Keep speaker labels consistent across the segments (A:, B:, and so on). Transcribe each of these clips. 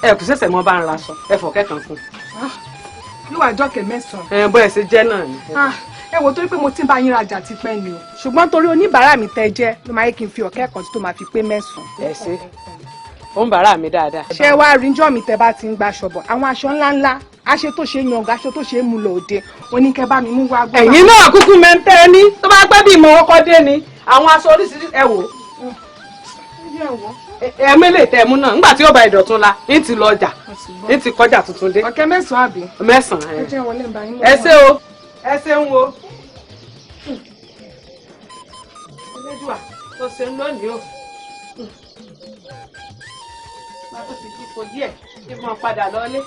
A: ẹ kò ṣẹ̀ṣẹ̀ mọ́ bá ń raṣọ ẹ fọ̀kẹ́ kan fún.
B: yóò wá jọ́kẹ́ mẹ́sàn-án.
A: bó ẹ ṣe jẹ́ náà ni.
B: ẹ wò torí pé mo ti ń bá yín rajà ti pẹ́ ni o ṣùgbọ́n torí oníbàárà mi tẹ́ jẹ́ ló máa yẹ kí n fi ọ̀kẹ́ kan tó máa fi pé 9.
A: ẹ ṣe ó ń bàárà mi dáadáa.
B: ṣé wàá rí njọ́ mi tẹ́ bá ti ń gbaṣọ bọ̀ àwọn aṣọ ńláńlá aṣọ tó ṣe yànga aṣọ tó ṣe mú lọ òde oníkẹ́ bá mi mú wá gbọ́.
A: ẹ̀yin náà kúkú mẹ́ńtẹ́ ní tó bá pẹ́ bí ìmọ̀ ọkọ dé ni àwọn aṣọ oríṣiríṣi ẹ wò. ẹ̀mí lè tẹ̀ mú náà nígbà tí ó bá ìdọ̀tún la ní ti lọ ọjà ní ti kọjá tuntun dé.
B: ọ̀kẹ́ 9 àbí.
A: 9 ẹ ṣé o ẹ ṣeun o. ẹlẹ́dùà tó ṣe ń lónìí o. máa tó ti kíkọ díẹ̀ kí wọ́n padà lọ́lé.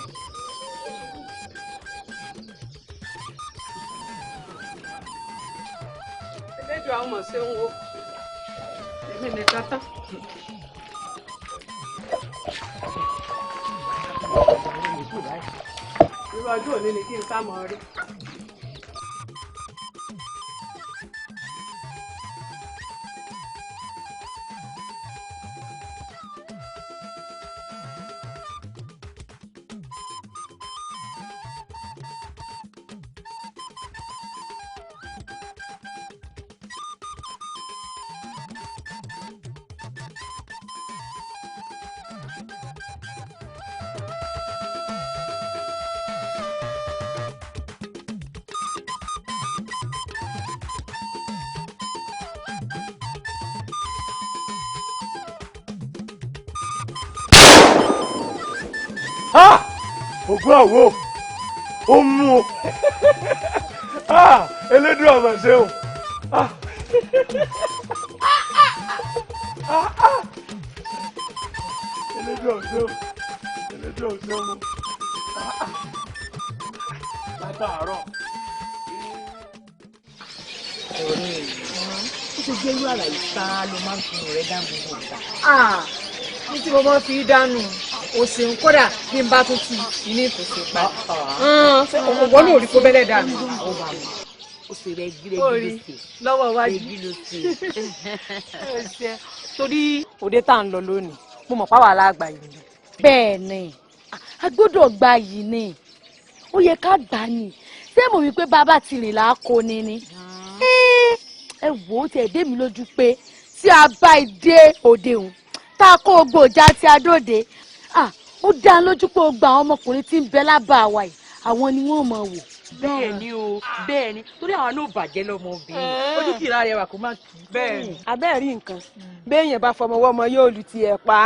A: ẹlẹ́dùà ọmọ ṣe ń wo èmi nìkan tán. irú ọjọ́ òní ni kí n sá mọ́ rí.
C: ògùn àwo ó mú o elédùn ọmọ ṣe o elédùn ọṣẹ o elédùn ọṣẹ o látàárọ̀.
D: ó ti gbé irú àlàyé sáá ló máa ń fi rẹ̀ dá gbogbo ìta.
B: ní tí mo bá fi dánú o ṣeun kódà bí n bá tún ti ní ìkòsí pa ọwọ́ náà rí kó bẹ́lẹ̀ dànù.
D: ó sì rẹ gírégí
B: lọ́wọ́ wájú
E: torí òde tá à ń lọ lónìí mo mọ̀ páwà aláàgbà yìí ni.
F: bẹ́ẹ̀ ni a gbọ́dọ̀ gba yìí ni ó yẹ ká gbà ní ṣé mo wí pé bàbá ti rìn láàkó ni ẹ wò ó tiẹ̀ dé mi lójú pé tí a bá dé òde òun tá a kó gbòòjà tí a dóde ó dá lójú pé ó gba àwọn ọmọkùnrin tí ń bẹ lábàá wa yìí àwọn ni wọ́n mọ̀ wò.
D: bẹ́ẹ̀ ni o bẹ́ẹ̀ ni torí àwọn náà bàjẹ́ lọ́mọbìnrin ojú kìí rárẹ̀ wà kó má kì í.
E: bẹ́ẹ̀ ni abẹ́ẹ̀ rí nǹkan béèyàn bá fọmọ wọ́mọ yóò lu tiẹ̀ pa.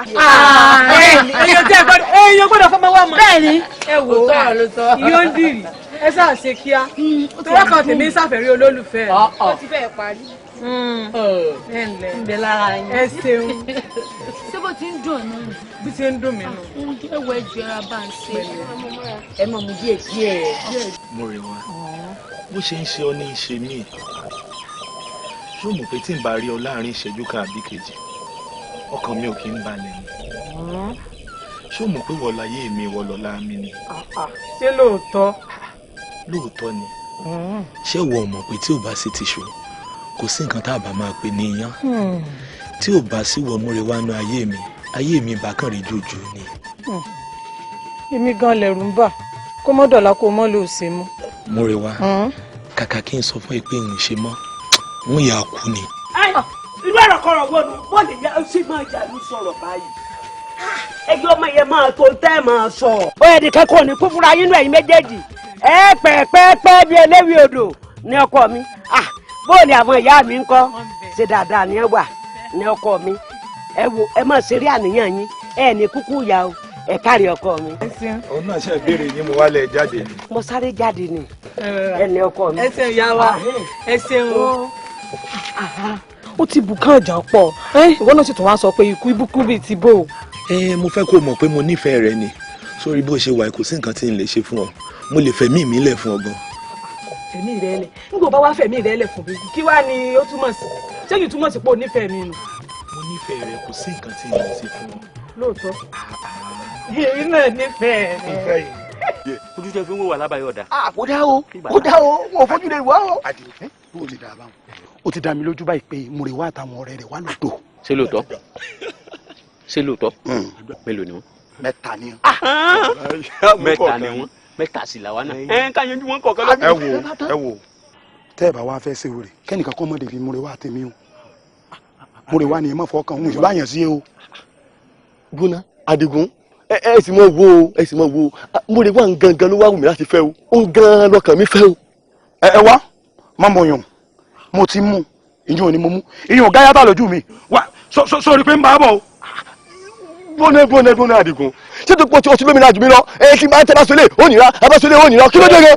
B: èèyàn gbọ́dọ̀ fọmọ wọ́mọ.
F: bẹ́ẹ̀ ni
B: ẹ wò ó yóò ń dìrì ẹ sáà ṣe kíá torí ọkàn tèmi ń ṣàfẹ́rí olólùfẹ́ ó ti fẹ́ẹ̀ parí.
D: ǹbẹ̀ lára yín.
B: ẹ ṣeun.
F: ṣé bó ti ń dùn náà
B: bí ti ń dùn mí nù.
F: ẹ wọ ẹjọ ara bá ń ṣe
D: ẹ mọ̀ mú díẹ̀ díẹ̀.
C: mo rí wa bó ṣe ń ṣe ọ ní í ṣe mí yóò mọ̀ pé tí n bá rí ọ láàrin ìṣẹ́jú kan àbí kejì ọkàn mi ò kí ń balẹ̀ ni ṣé o mọ̀ pé wọ́n láyé mi wọ́n lọ́la mi ni.
B: ṣé lóòótọ́.
C: lóòótọ́ ni ṣé ìwọ mọ̀ pé tí ò bá sí ti ṣò kò sí nǹkan tá a bá máa pè ní iyán tí ò bá sí wọ múre wánú ayé mi bá kàn rí jòjò ni.
B: èmi gan lẹ̀rù ń bà kó mọ́ dọ̀la kó mọ́ lò ṣe mọ́.
C: múre wá kàkà kí n sọ fún ẹ pé n ṣe mọ́ n yà kú ni.
D: irú ẹ̀rọ kọ̀rọ̀ wọnú bọ́ọ̀lù yẹn ṣì máa jà ló sọ̀rọ̀ báyìí ẹjọ́ ọmọ yẹn máa tó tẹ́ máa sọ. ó yẹ nìkan kò ní kú fúnra yín nù ẹ̀yin méjèèjì ẹ pẹ́ẹ́pẹ́ẹ́pẹ́ bí eléwì odò ní ọkọ mi bóòlù àwọn ìyá mi ń kọ́ ṣe dáadáa ní ẹ wà ní ọkọ mi ẹ wo ẹ má ṣeré àníyàn yín ẹ ní kúkú ìyá o ẹ kárí ọkọ mi.
C: òun náà ṣe ìbéèrè ni mo wálé jáde ni.
D: mo sáré jáde ni ẹ ní ọkọ mi.
B: ẹ ṣeun ìyá wa ẹ ṣeun o.
E: ó ti bù kán ọjà pọ̀ ìwọ náà sì tún wá sọ pé ikú ibùkún bíi ti bò.
C: mo fẹ́ kó mọ̀ pé mo nífẹ̀ẹ́ rẹ ni sórí bó ṣe wà kò sí nǹkan tí n lè ṣe fún ọ mo lè fẹ̀mí mi lẹ̀ fún ọ gan.
B: fẹ̀mí rẹ lẹ̀ nígbà bá wá fẹ̀mí rẹ lẹ̀ fún mi kí wá ni ó túmọ̀ sí ṣé kì í túmọ̀ sí pé o nífẹ̀ẹ́ mi nù.
C: mo nífẹ̀ẹ́ rẹ kò sí nǹkan tí n lè ṣe fún ọ.
B: lóòótọ́ èyí náà nífẹ̀ẹ́ rẹ.
G: ojú tẹ fi ń wò wà lábàáyé ọ̀dà.
H: kò dá o wọn ò fojú lè wá o. Àdìo bó o ti dà báwọn o ti dá mi lójú báyìí pé Múrewá àtàwọn ọ̀rẹ́ rẹ̀ wà lódò.
G: ṣé lóòótọ́ mélòó ni wọn.
H: mẹ́ta ni.
G: Mẹ́ta ni wọ́n mẹ́ta sì làwa náà. Ká yanjú wọn kọ̀ọ̀kan lọ́dún.
H: ẹ wo tẹ́ ẹ bá wá fẹ́ ṣe wèrè kẹ́nìkan kọ́ mọ́dé fi múre wá tèmi o múre wá ni ẹ má fọkàn òun ìṣúbà yàn sí o.
I: Gbóná Adigun ẹ sì mọ wo ẹ sì mọ wo múre wá gangan ló wá wù mí láti fẹ́ o ó ń gan lọ́kàn mi fẹ́ o.
H: ẹ wá má mọ yàn mo ti mú ìyún ni mo mú ìyún gáyàtà lójú mi wá sórí pé ń bá bọ̀ o.
I: Gbóná Adigun ṣé tó pọ̀ tí o ti lómìnira jù mí lọ ẹ kí n máa ń tẹ́ lásọlé ònìyàn abásọlé ònìyàn kí ló dé rẹ.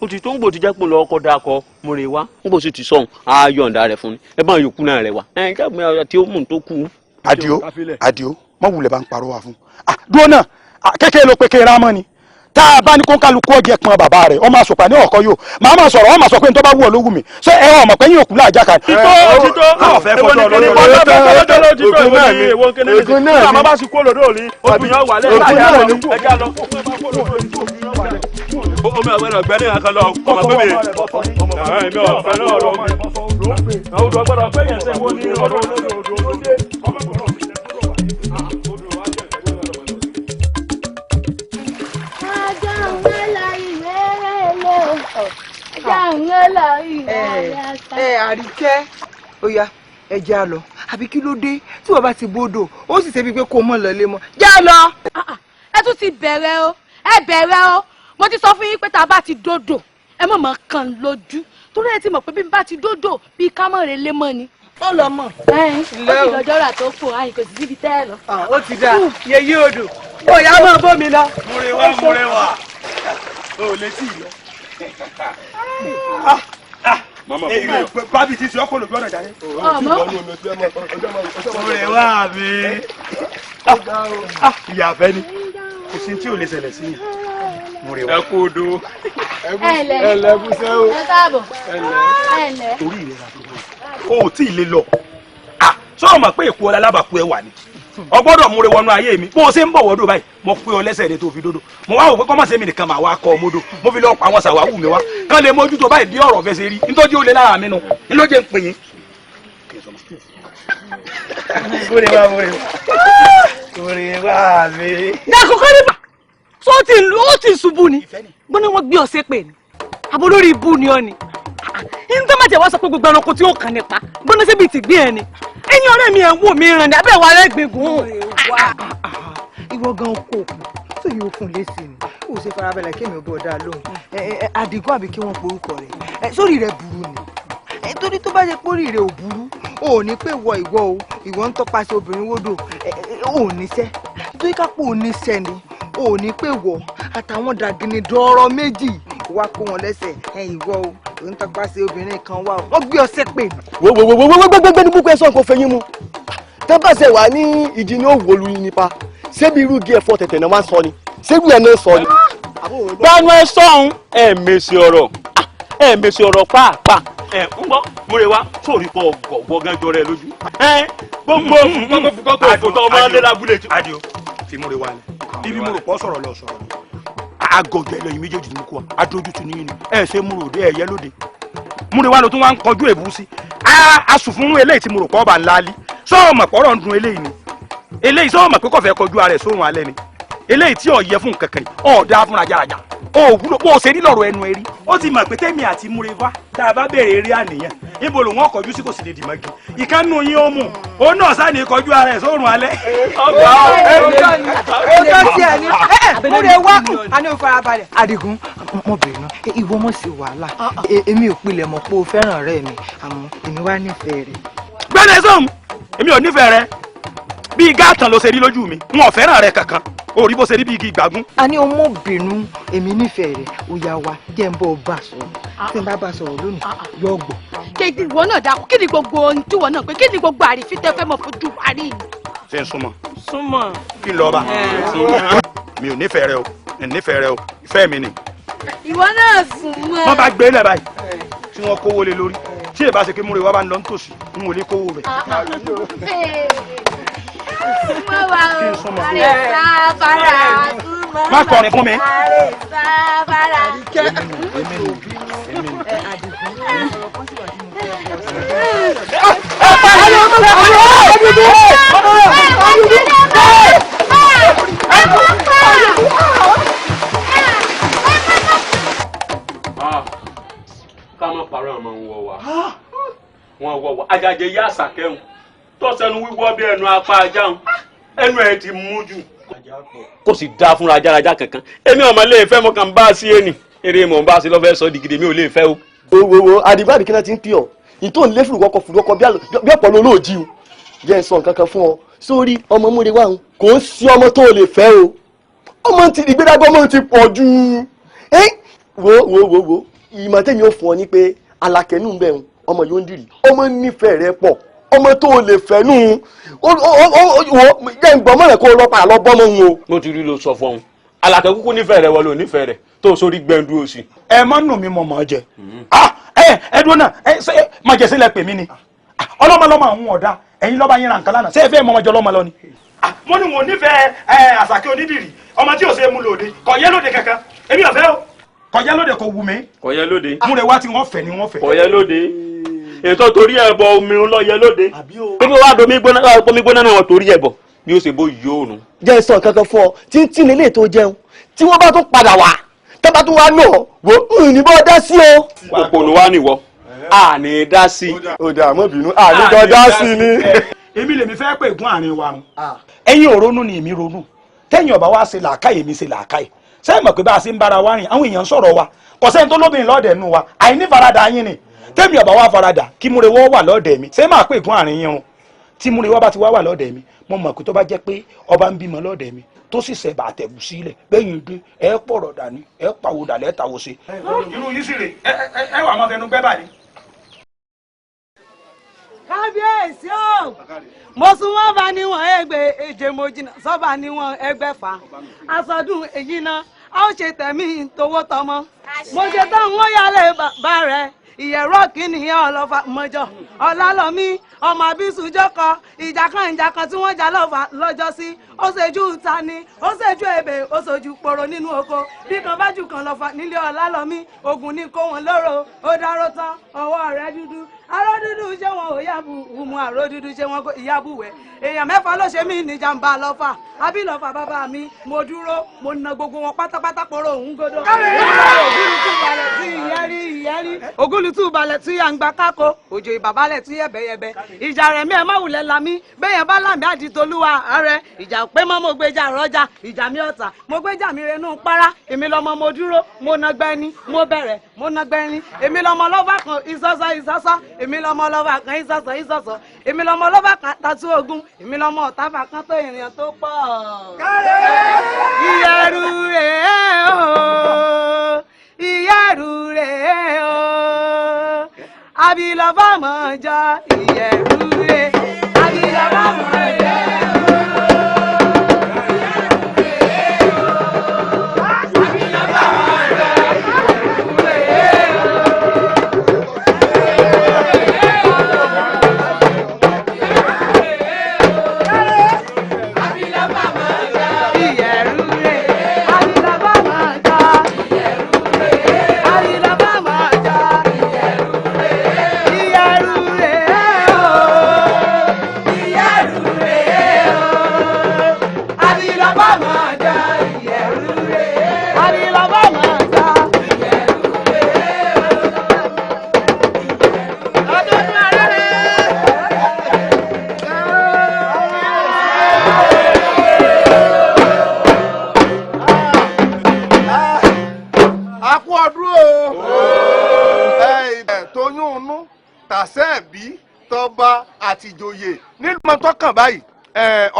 G: O ti tó ń gbò tí jẹ́ pò lọ ọkọ̀ dakọ̀ múre wá ń bò sí ti sọ̀hún á yọ̀ǹda rẹ̀ fún ni ẹ bá yòókù náà rẹ̀ wá kẹ́gbẹ́ ọ̀rọ̀ tí ó mú tó kú.
H: Adio má wulẹ̀ bá ń parọ́ wa fún dúró náà kékeré ló pé kéèrà mọ́ ni tá a bá ní kó kálukú ọjẹ pọn bàbá rẹ̀ ọmọ àsopà ní ọkọ yóò màá máa sọ̀rọ̀ ọmọ sọ pé n tó bá wù ọ ló wù mí ṣé ẹ ọmọ pé yín òkú láàjà kan.
G: títọ́
H: ọ̀fẹ́ fọjọ́ lọ́dọ̀
I: ogun náà ni
G: àmọ́ bá sì kó lòdò ní ojú yẹn wà lẹ́yìn ẹ̀jẹ̀ lọ. omi ọ̀gbẹ́ni ọ̀gbẹ́ni kan lọ ọmọ pé mi èmi ọ̀fẹ́ náà lọ mi. àwọn olùgbọ́dọ̀ pé yẹn sẹ́wọ́ ní ọdún olóde.
B: Àríkẹ́ oya ẹ já lọ àbí kí ló dé tí wọ́n bá ti bódò ó sì ṣe bíi pé kò mọ̀ lọ́lé mọ́ já lọ.
F: ẹ tún ti bẹ̀rẹ̀ o ẹ bẹ̀rẹ̀ o mo ti sọ fún yín pé tá a bá ti dòdò ẹ mọ̀ mọ́ kàn lójú torí ẹ ti mọ̀ pé bí n bá ti dòdò bíi kámọ̀rẹ́ lé mọ́ ni.
B: ó lọ mọ̀.
F: ó ti lọ́jọ́ rà tó fò àyìn kò sí síbi tẹ́ ẹ lọ.
B: ó ti dáa yeye odò bóyá máa bómi lọ.
C: múre wá o lè tí ì lọ. Bábí ti sọ kó lójú ọ̀nà jáde. Múre wá mi. Ìyàfẹ́ ni kò sí tí ò lè ṣẹlẹ̀ sí mi. Múre wá. Ẹ kú odò.
F: ẹ
C: lẹ́bùsẹ́ o.
F: ẹ káàbọ̀ ẹ lẹ́.
C: Orí ìlera tó wà. O ò tí ì lè lọ. Sọ̀rọ̀ mọ̀ pé èkó ọ̀la lábàkú ẹ wà ní. Ọgbọ́dọ̀ múre wọnú ayé mi bó o ṣe ń bọ̀ wọ́dọ̀ báyìí mo pé ọ lẹ́sẹ̀ rẹ tó fi dodo mo wá wò pé kọ́mọ̀sẹ̀ mi nìkan mà wá kọ́ ọmọdé mo fi lọ́ọ́ pa àwọn sàwáwù mi wá kán lè mójútó báyìí bí ọ̀rọ̀ fẹsẹ̀ rí nítorí ó lé lára mi nù nílójé ń pè yín. múre wá mi.
E: dákun kọ́ nípa sọ ó ti ṣubú ni gbọ́dọ̀ wọ́n gbé ọ̀sẹ̀ pè ní àbọ̀ lórí ibú ni ọ ni ní tó má jẹ́ wá sọ pé gbogbo ẹranko tí ó kàn nípa gbọ́dọ̀ síbi ti gbé ẹ ni ẹ̀yin ọ̀rẹ́ mi ẹ̀ ń wò mí ràn ní abẹ́ ìwà rẹ̀ gbẹ̀gùn.
B: ìwọ gan kò kù tó yóò fún lẹ́sìn ni ó ṣe farabalẹ̀ kémi ò bọ̀ dáa lóhùn Àdìgún àbí kí wọ́n porúkọ rẹ̀ sórí rẹ̀ burú ni torí tó bá ṣe pórí rẹ̀ ò burú ò ní pé ìwọ ń tọpasẹ̀ obìnrin wódò ò níṣẹ́ torí kápò ò níṣẹ́ ni ò ní pé wọ àtàwọn dàgìnì dọ̀ọ̀rọ̀ méjì wá kó wọn lẹ́sẹ̀ ìwọ ò ń tọpasẹ̀ obìnrin kan wá wọ́n gbé ọṣẹ pè.
I: gbẹgbẹgbẹ ní búkú ẹ sọ kò fẹyín mu tẹ́bàṣẹ wà ní ìdí ní òwòlú yín nípa ṣébi irú gé ẹ̀fọ́ tẹ̀tẹ̀ náà máa ń sọ ni ṣébi ẹ̀ náà sọ ni.
G: gbanu ẹ sọ̀hún ẹ mèsì ọ̀rọ̀ pàápàá ń gbọ́ múre wá sórí pọ̀ gọ́gánjọ rẹ lójú. gbogbo àtúntò ọmọ alẹ́ lábúlé.
C: Adio fi múre wá ni ibi mo rò pọ̀ sọ̀rọ̀ lọ sọ̀rọ̀ agọ̀jọ̀ ẹlẹ́yin méjèèjì ni mo kó wa adójútu níyìn ni ẹ ṣe múre òde ẹ̀yẹ lóde múre wá ló tún wá ń kọjú èbú sí asùn fún eléyìí tí mo rò pọ̀ bá ń láálí sọ́ọ̀ mọ̀ pọ̀rọ̀ ń dun eléyìí ni eléyìí sọ́ọ̀ mọ̀ pé kò fẹ́ kọjú ara ẹ̀ sórun alẹ́ ni eléyìí tí ò yẹ fún kankan ọ̀dà fún rajaraja o wúlò bó o ṣe rí lọ́rọ̀ ẹnu ẹ̀rí ó ti mọ̀ pé tèmi àti múre wá tá a bá bẹ̀rẹ̀ eré àníyàn níbo lòun ọkọ̀jú sí kò sì lè dì mọ́gi ìkànnù yín ó mú ó náà sáà ní kọjú ara ẹ̀ sórun alẹ́.
B: ọjọ́ tí ẹ ní múre wá a ní o farabalẹ̀. Àdìgún ọmọbìnrin náà ìwọ mọ̀ sí wàhálà èmi ò pilẹ̀ mọ̀ pé o fẹ́ràn ọ̀rẹ́ mi àmọ́ èmi wá nífẹ̀ẹ́ rẹ̀.
C: gbẹ́dẹ̀ sọ́hun èmi ò nífẹ̀ẹ́ rẹ bí gáàtàn ló ṣe rí lójú mi wọn ò fẹ́ràn rẹ kankan o rí bó ṣe rí bí igi ìgbàgún.
B: a ní ọmọbìnrin èmi nífẹ̀ẹ́ rẹ̀ ó yá wa jẹ́ ń bọ́ bá sọ̀rọ̀ tí n bá sọ̀rọ̀ lónìí yóò gbọ́.
F: kéde ìwọ náà dákun kí ni gbogbo ohun tí ìwọ náà pé kí ni gbogbo àrífín tẹ fẹ́ mọ̀ fojú parí.
C: ṣé n súnmọ́.
E: súnmọ́.
C: kí n lọ bá. mi ò nífẹ̀ẹ́ rẹ o mi ò nífẹ̀ẹ́ rẹ o ìfẹ́ mi ni.
F: ìwọ náà súnmọ́.
C: wọ́n bá gbé lẹ̀ báyìí tí wọ́n kówó lé lórí tí èbá ṣe kí múre wá bá ń lọ nítòsí n ò lè kówó rẹ̀.
F: súnmọ́ wa o àrẹ̀sà fara súnmọ́.
C: má kọrin fún mi.
F: àrẹ̀sà fara.
G: àjẹ yá àṣàkẹ́hùn tó sẹnu wíwọ́ bí ẹnu apá ajáhùn ẹnu ẹ̀ ti mú jù kó sì dáa fúnra ajáraja kankan èmi ọmọ lè fẹ́ mọ́ kàn bá a sí ẹnì eré mọ̀ n bá a sí lọ́fẹ́ sọ dìgídé mi ò lè fẹ́ o.
I: wo àdìgbò àbíkí náà ti ń pè ọ́ ìtò ń lé fùrùkọ́kọ́ bí ọ̀pọ̀ lólóòjì o jẹ́ ń sọ nǹkan kan fún ọ sórí ọmọ múre wà ń kò ń sí ọmọ tó lè fẹ́ o ọmọ ti ìgbéraga ọmọ ti pọ̀ jù wo ìmọ̀ tẹ́mi ò fún ọ ní pé alákẹ́nu ń bẹ̀ ń ọmọ yóò ń dìrì ọmọ nífẹ̀ẹ́ rẹ pọ̀ ọmọ tó lè fẹ́ nù jẹ́ ń gbọ́ mọ́rẹ̀ kó lọ́pàá lọ bọ́mọ ń o.
G: mo ti rí lo sọ fún un alákẹ́ kúkú nífẹ̀ẹ́ rẹ wọlé onífẹ̀ẹ́ rẹ tó sórí gbẹ̀ndú òsì.
H: ẹ má nù mí mọ̀ jẹ ẹ dúró náà má jẹ sílẹ̀ pè mí ni ọlọ́mọlọ́mọ àwọn ọ̀dà ẹ̀yin lọ́ba yín ra nǹkan lánàá ṣé ẹ fẹ́ mọ ọmọjọ lọ́mọ lọ ni. mo ní wọn ò nífẹ̀ẹ́ àṣàkẹ́ onídìrí ọmọ tí ò ṣe é mú lòdì kò yẹ lóde kankan èmi ò fẹ́ o kò yẹ lóde kò wù mí.
G: kò yẹ lóde.
H: múre wá tí wọ́n fẹ́ ni wọ́n fẹ́.
G: kò yẹ lóde ètò torí ẹ̀ bọ omi ń lọ yẹ lóde pípé wàá domi gbóná náà torí ẹ̀ bọ̀ bí ó ṣe bó yóò nù.
I: jẹ́ sọ kankan fún ọ tí nílé tó jẹun tí wọ́n bá tún padà wá tọ́ba tún wá náà wò ní bọ́ dá sí o.
G: òpònú wa nìwọ a ní dá sí.
I: ó dà mọ́ bínú a ní jọ dá sí ni.
H: èmi lèmi fẹ́ pé gún àárín wa run ẹ̀yin ò ronú ni èmi ronú tẹ́yìn ọba wa ṣe làákàyè mi ṣe làákàyè sẹ́yìn mọ̀ pé bá a ṣe ń bára wa rìn àwọn èèyàn ń sọ̀rọ̀ wa kò sẹ́ni tó lóbìnrin lọ́ọ̀dẹ̀ nù wa àìní farada yín ni tẹ́mi ọba wa farada kí múre wọ́ wà lọ́ọ̀dẹ̀ mi ṣé máa pé gún àárín yín run tí múre wọ́ bá ti wà lọ́ọ̀dẹ̀ mi mo mọ̀ pé tó bá jẹ́ pé ọba ń bímọ lọ́ọ̀dẹ̀ mi tó sì ṣẹ̀bà àtẹ̀wù sílẹ̀ bẹ́yìn dé ẹ pọ̀rọ̀ dání ẹ pàwọ́dà lẹ́tàwọ́ ṣe. irú yìí sì rè ẹ wà mọ́ fẹnu gbẹ́ báyìí.
E: kábíyèsí o mo sún wọn bá níwọ̀n ẹgbẹ́ èjè mo jìnnà sọ́ba níwọ̀n ẹgbẹ́fà àsọdún èyí náà a ó ṣe tẹ̀mí towó tọmọ mo ṣe tán wọ́n yálé bàbá rẹ̀ ìyẹ̀rọ kìnìyàn ọlọ́fà mọ́jọ ọ̀làlọ́mí ọmọ abisu jọkọ ìjà kan tí wọ́n jà lọ́jọ́ sí ó ṣojú tani ó ṣojú ebè ó ṣojú poro nínú oko bí kan bá jù kan lọ́fà nílé ọ̀làlọ́mí ogun ní kó wọn lóró ó dáró tán ọwọ́ rẹ̀ dúdú aró dúdú ṣé wọn ò yábu umu aró dúdú ṣé wọn kò ìyábu wẹ̀ èèyàn mẹ́fà ló ṣe mí ní jàǹbá lọ́fà abilọ́fà bàbá mi mo dúró mo na gbogbo wọn pátápátá poro òun godo ògúlùtù balẹ̀ tí yà ń gba kákó òjò ìbàbálẹ̀ tí yẹ̀bẹ̀yẹ̀bẹ̀ ìjà rẹ̀ mi ẹ̀ má wulẹ̀ lami bẹ́yẹn bá làmì àdìtolúwa ààrẹ ìjà pé mọ́ mo gbéjà rọ́jà ìjà mi ọ̀tà mo gbéjà mi renú para èmi lọ́mọ mo dúró mo na gbẹ́ni mo bẹ̀rẹ̀ mo na gbẹ́ni èmi lọ́mọ lọ́ba kan ìsọ́sọ́ èmi lọ́mọ lọ́ba kan ìsọ́sọ́ èmi lọ́mọ lọ́ba kan tatu ogun èmi lọ́mọ ọ̀tàfà kan tó ìrìn tó pọ̀. ìyẹ̀rù rẹ̀ o ìyẹ̀rù rẹ̀ o abilọ́ba mọ̀jọ ìyẹ̀rù rẹ̀ abilọ́ba mọ̀jọ.
I: àtìjòyè nínú ọmọ tó kàn báyìí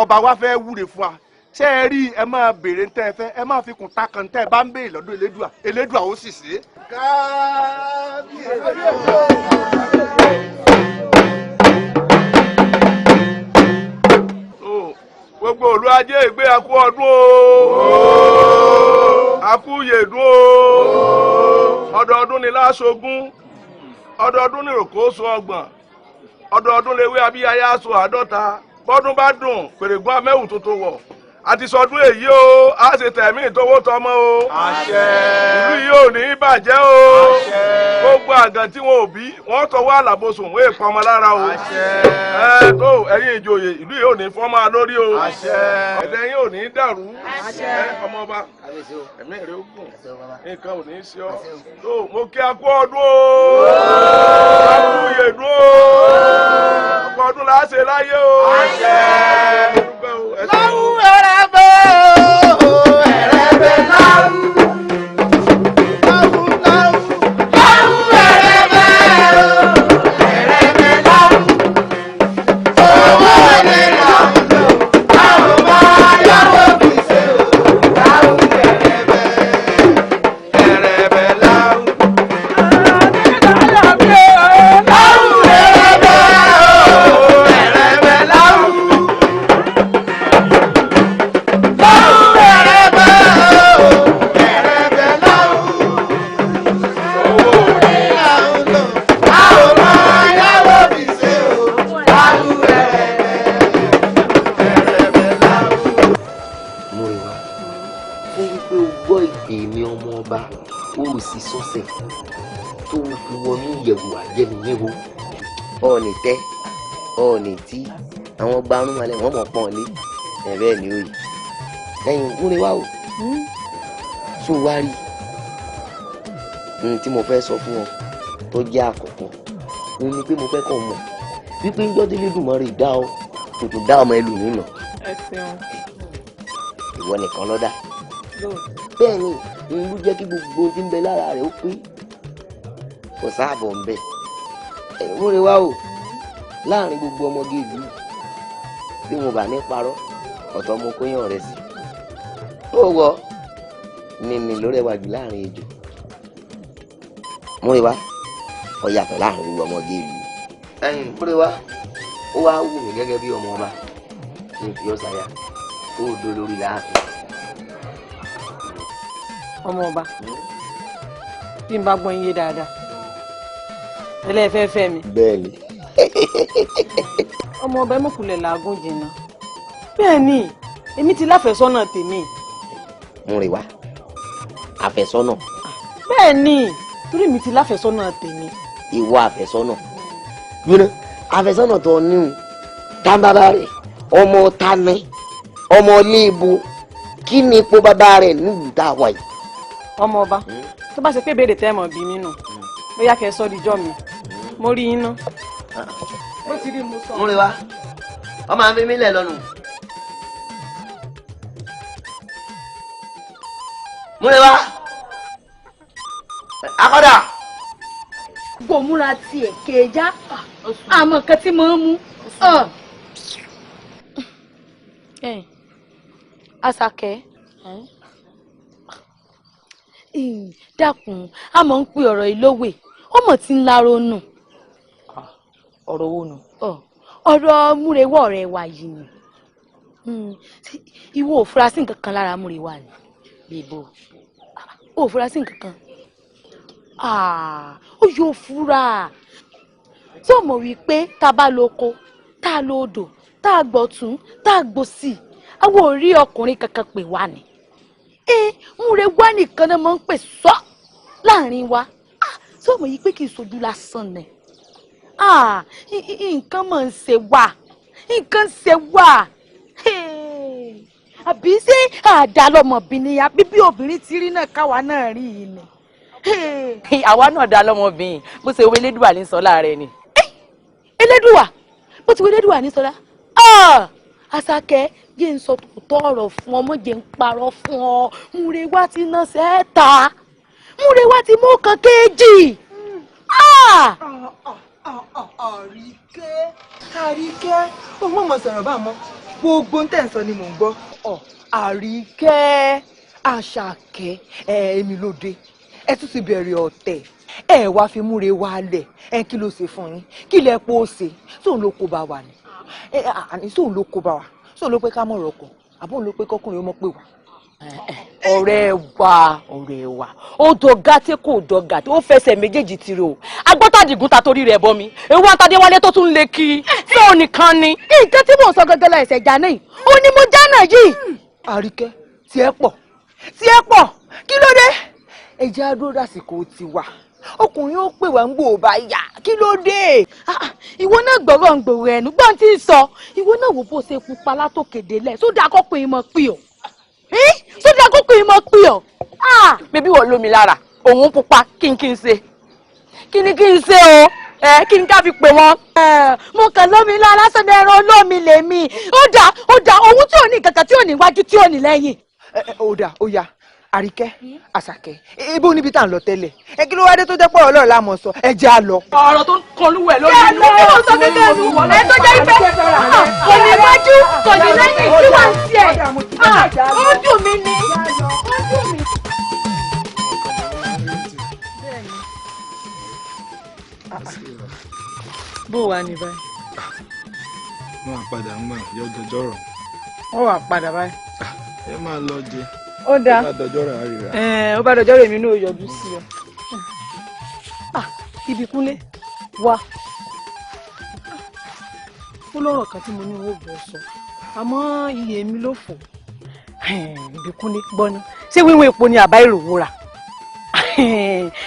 I: ọba wa fẹ́ wúre fún wa ṣé ẹ rí ẹ máa béèrè ntẹ́ ẹ fẹ́ ẹ máa fi kún takàn tẹ́ ẹ bá ń béèrè lọ́dọ̀ elédùà elédùà ó sì ṣe é. gbogbo òlu ajé ìgbé akú ọdún o akú yèdún o ọdọọdún ni láṣogún ọdọọdún ni rògbòsó ọgbọ̀n ọdọọdún lewé abíyáyá aṣọ àádọ́ta bọ́dún bá dùn pèrègùn amẹ́wù tuntun wọ̀ àti sọdún èyí o á ṣe tẹ̀mí ìtòwó tọmọ o àṣẹ ìlú yìí ò ní bàjẹ́ o àṣẹ gbogbo àgàn tí wọn ò bí wọn tọwọ́ àlàbòsùn wọn èèpọ̀ ọmọ lára o àṣẹ tó ẹ̀yin ìjòyè ìlú yìí ò ní fọ́ máa lórí o. ẹ̀dẹ̀ yín ò ní dàrú. ọmọọba ẹ̀mí rẹ̀ ó gùn nǹkan ò ní í ṣe ọ́. tó mo kí a kú ọdún o. a kú yèdún o. ọkọ̀ ọdún là á ṣe láyé o.
J: láwù ẹ̀rẹ̀bẹ̀ o ẹ̀rẹ̀bẹ̀ láwù.
K: ọ̀ọ̀nì tẹ́ ọ̀ọ̀nì tí àwọn gbarún malẹ̀ wọ́n mọ̀ pọ́n lé ẹ̀rẹ́ ni ó yìí lẹ́yìn múre wá o ṣó wá rí tí mo fẹ́ sọ fún ọ tó jẹ́ àkọ́kọ́ òun ni pé mo fẹ́ kọ́ mọ̀ wípé ń jọ́dé lédùmarè dá ọ kò tún dá ọmọ ẹlòmíì nà ìwọ nìkan lọ́dà bẹ́ẹ̀ ni ìlú jẹ́ kí gbogbo ohun tí ń bẹ lára rẹ̀ ó pé kò sáàbọ̀ ń bẹ ẹ̀yìn múre wá o láàrin gbogbo ọmọge ìlú bí mo bá ní parọ́ ọ̀tọ̀ mo kó yàn rẹ sí ó wọ nìní ló rẹwà jù láàrin ejò múre wá ó yàtọ̀ láàrin gbogbo ọmọge ìlú ẹ̀yìn múre wá ó wá wù mí gẹ́gẹ́ bí ọmọ ọba ní fi ọ́ sáyà ó dó lórí láàfin.
E: ọmọ ọba bí n bá gbọ́n iye dáadáa ẹlẹ́fẹ́fẹ́ mi.
K: bẹ́ẹ̀ni.
E: ọmọ ọba ẹmọkùnlẹ̀ làágùn jìnnà bẹ́ẹ̀ ni èmi ti láfẹ̀sọ́nà tèmi.
K: múre wá àfẹ́sọ́nà.
E: bẹ́ẹ̀ ni torí mi ti láfẹ̀sọ́nà tèmi.
K: ìwọ àfẹ́sọ́nà yúná àfẹ́sọ́nà tó níhùn tábàbà rẹ̀ ọmọ tani ọmọ léèbó kí ni ipò bàbá rẹ̀ nílùú tá a wà yìí.
E: ọmọ ọba tó bá ṣe pé béèrè tẹ́ mọ̀ bí mi nù bóyá kẹ́ ẹ sọ́ díjọ́ mi mo rí iná. ó ti rí mo sọ.
K: múre wá ọmọ àfi mi lẹ̀ lọ́nu. múre wá akọ́dà.
F: gbòmúra tiẹ̀ kéjà àmọ́ nǹkan tí mo ń mú. Àṣàkẹ́ dákun a mọ̀ ń pè ọ̀rọ̀ ìlówè ọmọ tí ń láró nù.
B: ọ̀rọ̀ wo nù.
F: ọ̀rọ̀ múrewọ́ rẹ̀ wà yìí ni ìwọ ò fura sí nǹkan kan lára múrewá ni bíbó ò fura sí nǹkan kan ó yóò fura tí ó mọ̀ wípé tá a bá lóko tá a lódò tá a gbọ̀tún tá a gbòsì àwọn ò rí ọkùnrin kankan pè wá ni múrewá nìkan náà máa ń pè sọ láàrin wa tí ó mọ̀ yìí pé kì í sojú lásán ni nǹkan máa ń ṣe wá nǹkan ń ṣe wá àbí ṣé àdàlọ́mọbìnrin àbí bí obìnrin ti rí náà káwa náà rí yìí ni.
L: àwa náà dá lọ́mọbìnrin bó ṣe wo elédùà ní sọlá rẹ ni.
F: elédùà bó ti wo elédùà ní sọlá Àṣàkẹ́ jẹ́ ń sọ tòótọ́ ọ̀rọ̀ fún ọ mọ́ jẹ́ ń parọ́ fún ọ múrewá ti ná sẹ́ẹ̀ta múrewá ti mú kan kéjì.
B: Àríkẹ́ ó mọ̀ mọ̀ sọ̀rọ̀ bá mọ́ gbogbo ń tẹ̀ ń sọ ni mò ń gbọ́. Àríkẹ́ Àṣàkẹ́ èmi ló dé ẹ tún ti bẹ̀rẹ̀ ọ̀tẹ̀ ẹ wá fi múre wá lẹ̀ kí ló ṣe fún yín kí lẹ pọ̀ ó ṣe sóun ló kó bá wà ní àní sóun ló kó bá wà sóun ló pé ká mọ̀ rọ̀kọ̀ àbóun ló pé kọ́kùnrin ó mọ̀ pé wà.
L: ọ̀rẹ́ wa ó dọ̀gá tí kò dọ̀gá tí ó fẹsẹ̀ méjèèjì tiri o agbọ́tàdìgún ta torí rẹ̀ bọ́ mi ewu àtàdéwálé tó tún lè kí tí ò nìkan ni.
F: nǹkan tí mò ń sọ gẹ́gẹ́ lọ ẹ̀sẹ̀ jà náà ó ní mo já náà yìí.
B: Àríkẹ́ tiẹ̀ pọ̀ kí ló dé ẹjẹ́ àdúró dàsìkò tiwa ọkùnrin ó pè wá ń gbò bá yà kí ló dé.
F: ìwọ náà gbọ́rọ̀ ń gbòòrò ẹnu gbọ́n tí ń sọ ìwọ náà wò bó ṣe pupa látòkèdè lẹ̀ sódà kọ́kùnrin mọ̀ pé ọ́ sódà kọ́kùnrin mọ̀ pé ọ́.
L: bébí wọ́n lómi lára òun pupa kí n ṣe kí n ṣe o kí n ká fi pè wọ́n.
F: mo kàn lómi lára sọ́dọ̀ ẹran olómi lèmi ó dà òun tí ò ní kankan tí ò ní iwájú tí ò ní lẹ́yìn.
B: ó dà ó yá Àríkẹ́ Àṣàkẹ́ ibo níbi tá à ń lọ tẹ́lẹ̀ kí ló wá dé tó jẹ́ pọ̀ ọlọ́ọ̀ la mọ̀ sọ ẹ jẹ́ à lọ.
L: ọ̀rọ̀ tó ń kọlùwẹ̀ lórí inú
F: ẹ lọ sọ gẹ́gẹ́ nu ẹ tó jẹ́ ibẹ̀ kò ní iwájú kò ní lẹ́yìn tí wà ń tiẹ̀ ó dùn mí ni ó dùn mí.
E: bó wà ní báyìí.
C: wọn á padà ń gbà yọ dọjọ́ rọ̀.
E: wọ́n wà padà báyìí.
C: ẹ máa lọ jẹ.
E: ó dáa
C: ó bá dọjọ́ rẹ̀ á rí ra.
E: ó bá dọjọ́ rẹ̀ mi náà yọjú sí ọ. Ìbíkúnlé wá ó lọ́rọ̀ kan tí mo ní owó bọ̀ sọ àmọ́ iye mi ló fò. Ìbíkúnlé gbọ́ni ṣé wíwọ́n epo ni àbá ìròwó rà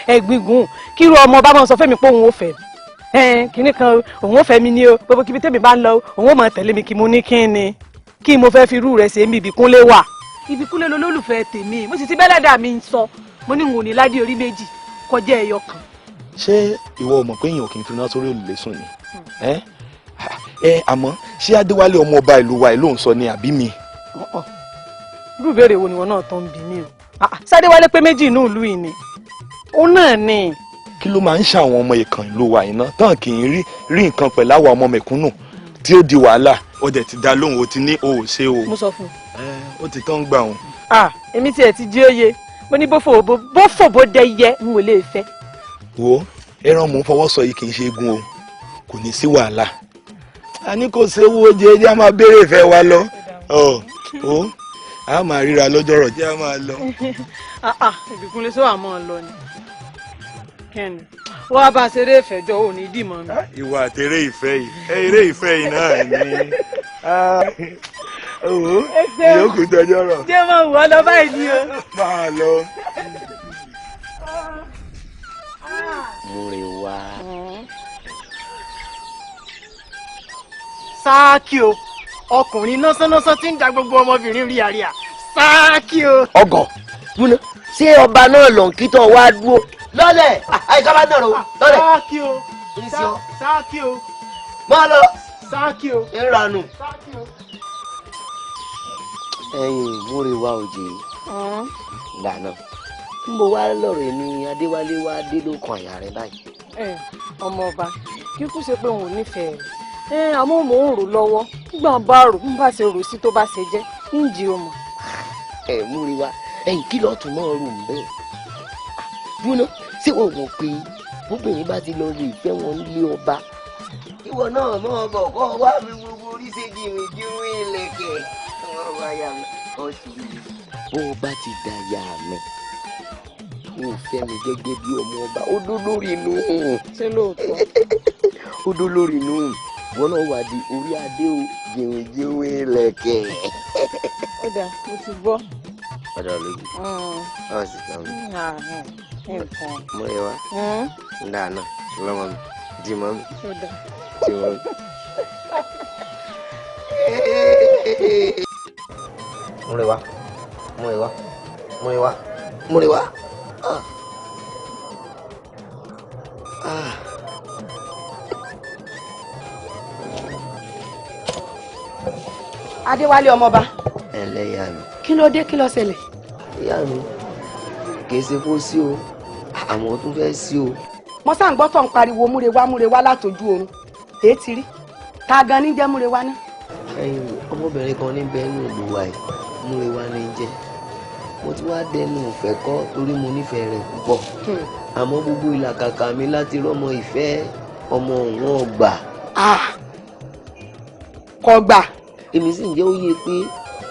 E: ẹ̀gbìngùn kí irú ọmọ bá máa sọ fẹ́mi pé òun ò fẹ́ kinní kan òun ò fẹ́ mi ní o gbogbo kíbi tẹ́mi bá ń lọ òun ò máa tẹ̀lé mi kí mo ní kí ni kí mo fẹ́ fi irú rẹ̀ ṣe é mi Ìbíkúnlé wà. Ìbíkúnlé lolólùfẹ́ tèmi mo sì ti bẹ́lẹ́dà mi sọ mo ní n ò ní ládé orí méjì kọjá ẹyọ kan.
C: ṣé ìwọ mọ̀ pé èèyàn kì í fi iná sórí òrùlé sùn ni àmọ́ ṣé Adéwálé ọmọ ọba ìlú wa ló ń sọ ni àbí mi.
E: irú ìbéèrè wo ni wọn náà tó ń bi mí o Ṣadéwálé pé méjì inú ìlú yìí ni òun náà ni.
C: kí ló máa ń ṣàwọn ọmọ ìkàn ìlú wa iná tán kì í rí nǹkan pẹ̀lú àwọn ọmọ mẹ̀kúnnù tí ó di wàhálà ó dẹ̀ ti dá lóhùn ó ti ní o ò ṣe o.
E: mo sọ fún
C: un. ó ti tán gbà wọn.
E: èmi tiẹ̀ ti jí òye mo ní bó fò bó dẹ yẹ n ò lè fẹ́.
C: wo ẹran mò ń fọwọ́ sọ yìí kì í ṣe egun o kò ní sí wàhálà a ní kò séwu oje ẹjẹ́ a máa béèrè ìfẹ́ wa lọ a máa ríra lọ́jọ́ rọ̀ jẹ́ a máa lọ.
E: Ìbíkúnlé sọ àmọ́ lọ ni kẹ́ni wọ́n á bá a ṣeré ìfẹ́jọ́ ò ní dìmọ̀ mi.
C: ìwà àtẹ̀rẹ́ ìfẹ́ yìí eré ìfẹ́ yìí náà ni ìyókù tọjọ́ rọ̀.
E: jẹ́ mọ̀ wọ́n lọ báyìí ni o.
C: máa lọ.
K: múre wá.
J: sáàkì o ọkùnrin nọ́sánọ́sán tí ń da gbogbo ọmọbìnrin rí àríyá sáàkì o.
K: ọgọ múná ṣé ọba náà lọ kí tó wá dúró lọ́lẹ̀ àìsàn bá dọ̀rọ̀ lọ́lẹ̀.
J: sáàkì o sáàkì o
K: máa lọ.
J: sáàkì o
K: ìranù.
J: sáàkì o.
K: ẹ̀yin múre wá òjè gbàná n bò wá lọ́rọ̀ èmi Adéwálé wá dé ló kan àyà rẹ báyìí.
E: ọmọ ọba kíkú ṣe pé òun ò nífẹ̀ẹ́ rẹ̀ àmọ́ mò ń rò lọ́wọ́ nígbà bá rò ń bá ṣe rò sí tó bá ṣe jẹ́ ń jí o mọ̀.
K: múre wá ẹ̀yin kí lọ́ọ́ tún náà rò ń bẹ́ẹ̀. dúró ṣé wọn mọ̀ pé bóbìnrin bá ti lọ lè fẹ́ wọn nílé ọba ìwọ náà mọ̀ ọbọ̀ kọ́ wá mi gbogbo orí ṣéjì mi dúró ìlẹ̀kẹ̀ wọ́n wá yà mí ọ̀sùn yìí. bó o bá ti dà yà mí ó fẹ́ mi gẹ́gẹ́ bí ọmọ ọba ó dó lórí inú.
E: ṣé lóòótọ́.
K: ó dó lórí inú wọn náà wà di orí adé o jìnwìnjìnwìn ìlẹ̀kẹ̀.
E: ó dà mo ti gbọ́.
K: ọ̀dọ̀ lójú ọ̀ sì kàn mí. mo rẹ wá dáná lọ́mọ mi dìmọ́ mi dìmọ́ mi. mo rẹ wá mo rẹ wá mo rẹ wá mo rẹ wá.
L: Adéwálé ọmọba.
K: ẹlẹ́yà mi.
L: kí ló dé kí ló ṣẹlẹ̀.
K: ìyá mi kì í ṣe kó sí o àmọ́ tún fẹ́ sí o.
L: mo sá ń gbọ́ tó ń pariwo múre wá látọjú oorun èé ti rí ta gan ní jẹ́ múre wá ná.
K: ọmọbìnrin kan ní bẹ́ẹ̀ ní ìlú wa yìí múre wá ní jẹ́ mo ti wá dẹnu ìfẹ́ kọ́ torí mo nífẹ̀ẹ́ rẹ̀ púpọ̀ àmọ́ gbogbo ìlàkàkà mi láti rọ́mọ ìfẹ́ ọmọ òun ọgbà.
L: kò gbà.
K: èmi sì ń jẹ́ òye pé